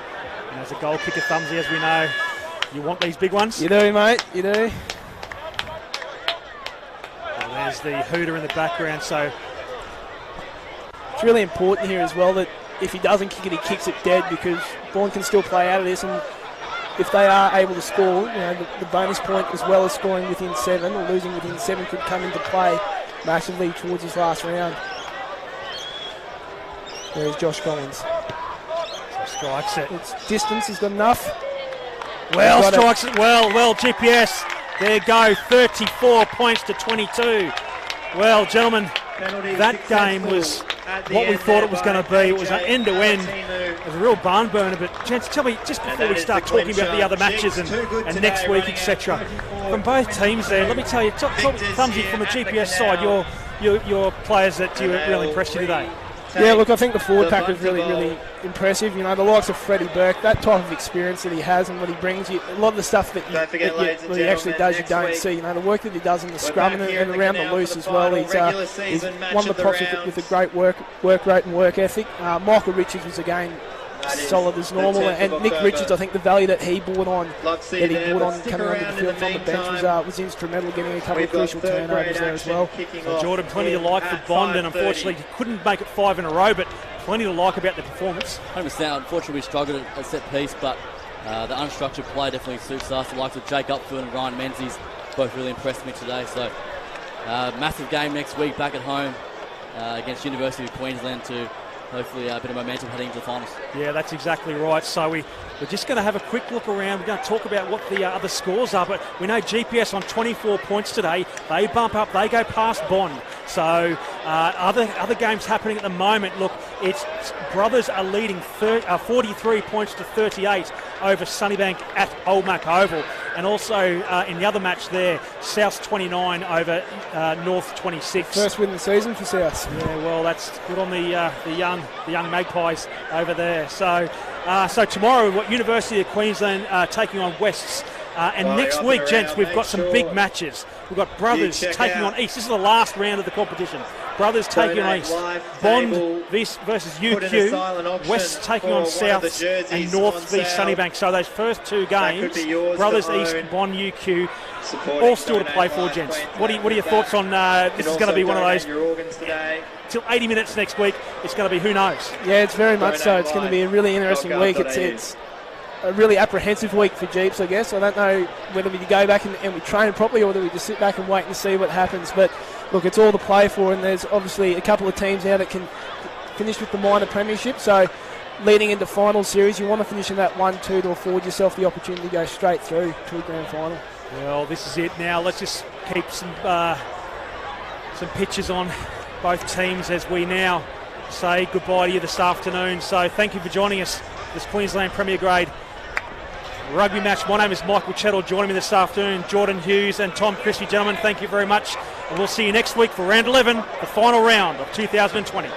And as a goal kicker, Thumbsy, as we know, you want these big ones. You do, mate. You do. Well, there's the hooter in the background. So it's really important here as well that if he doesn't kick it, he kicks it dead, because Vaughan can still play out of this, and if they are able to score, the bonus point as well as scoring within 7 or losing within 7 could come into play massively towards his last round. There's Josh Collins. Strikes it. It's distance, he's got enough. Well, strikes it well. Well, GPS. There you go, 34 points to 22. Well, gentlemen, that game was what we thought it was going to be. It was an end-to-end. It was a real barn burner. But, gents, tell me, just before we start talking about the other matches and next week, etc., from both teams there, let me tell you, Thumbsy, from the GPS side, your players that you really impressed you today. Yeah, look, I think the forward pack was really, really impressive. The likes of Freddie Burke, that type of experience that he has and what he brings, a lot of the stuff that he actually does, you don't see. The work that he does in the scrum and around the loose as well. He's one of the props with a great work rate and work ethic. Michael Richards was, again, solid as normal, and Nick Richards, I think the value that he brought on coming onto the field from the bench was instrumental, getting a couple of crucial turnovers there as well. So Jordan, plenty to like for Bond, and unfortunately he couldn't make it 5 in a row, but plenty to like about the performance. 100%. Unfortunately we struggled at set piece, but the unstructured play definitely suits us. The likes of Jake Upfield and Ryan Menzies both really impressed me today. So massive game next week back at home against University of Queensland to hopefully a bit of momentum heading into the finals. Yeah, that's exactly right. So we're just going to have a quick look around. We're going to talk about what the other scores are, but we know GPS on 24 points today. They bump up, they go past Bond. So other games happening at the moment. Look, it's Brothers are leading 43 points to 38 over Sunnybank at Oldmac Oval. And also in the other match there, South 29 over North 26. First win of the season for South. Yeah, well, that's good on the young Magpies over there. So tomorrow, University of Queensland taking on Wests. And next week, gents, we've got some big matches. We've got Brothers taking on East. This is the last round of the competition. Brothers taking on East. Bond versus UQ. West taking on South. And North v Sunnybank. So those first 2 games, Brothers East, Bond, UQ, all still to play for, gents. What are your thoughts on this? Is going to be one of those till 80 minutes next week. It's going to be who knows. Yeah, it's very much so. It's going to be a really interesting week. It's a really apprehensive week for Jeeps, I guess. I don't know whether we go back and we train properly or whether we just sit back and wait and see what happens. But look, it's all to play for, and there's obviously a couple of teams now that can finish with the minor premiership. So leading into final series, you want to finish in that 1-2 to afford yourself the opportunity to go straight through to a grand final. Well, this is it now. Let's just keep some pictures on both teams as we now say goodbye to you this afternoon. So thank you for joining us this Queensland Premier Grade rugby match. My name is Michael Chettle. Joining me this afternoon, Jordan Hughes and Tom Crispy. Gentlemen, thank you very much. And we'll see you next week for round 11, the final round of 2020.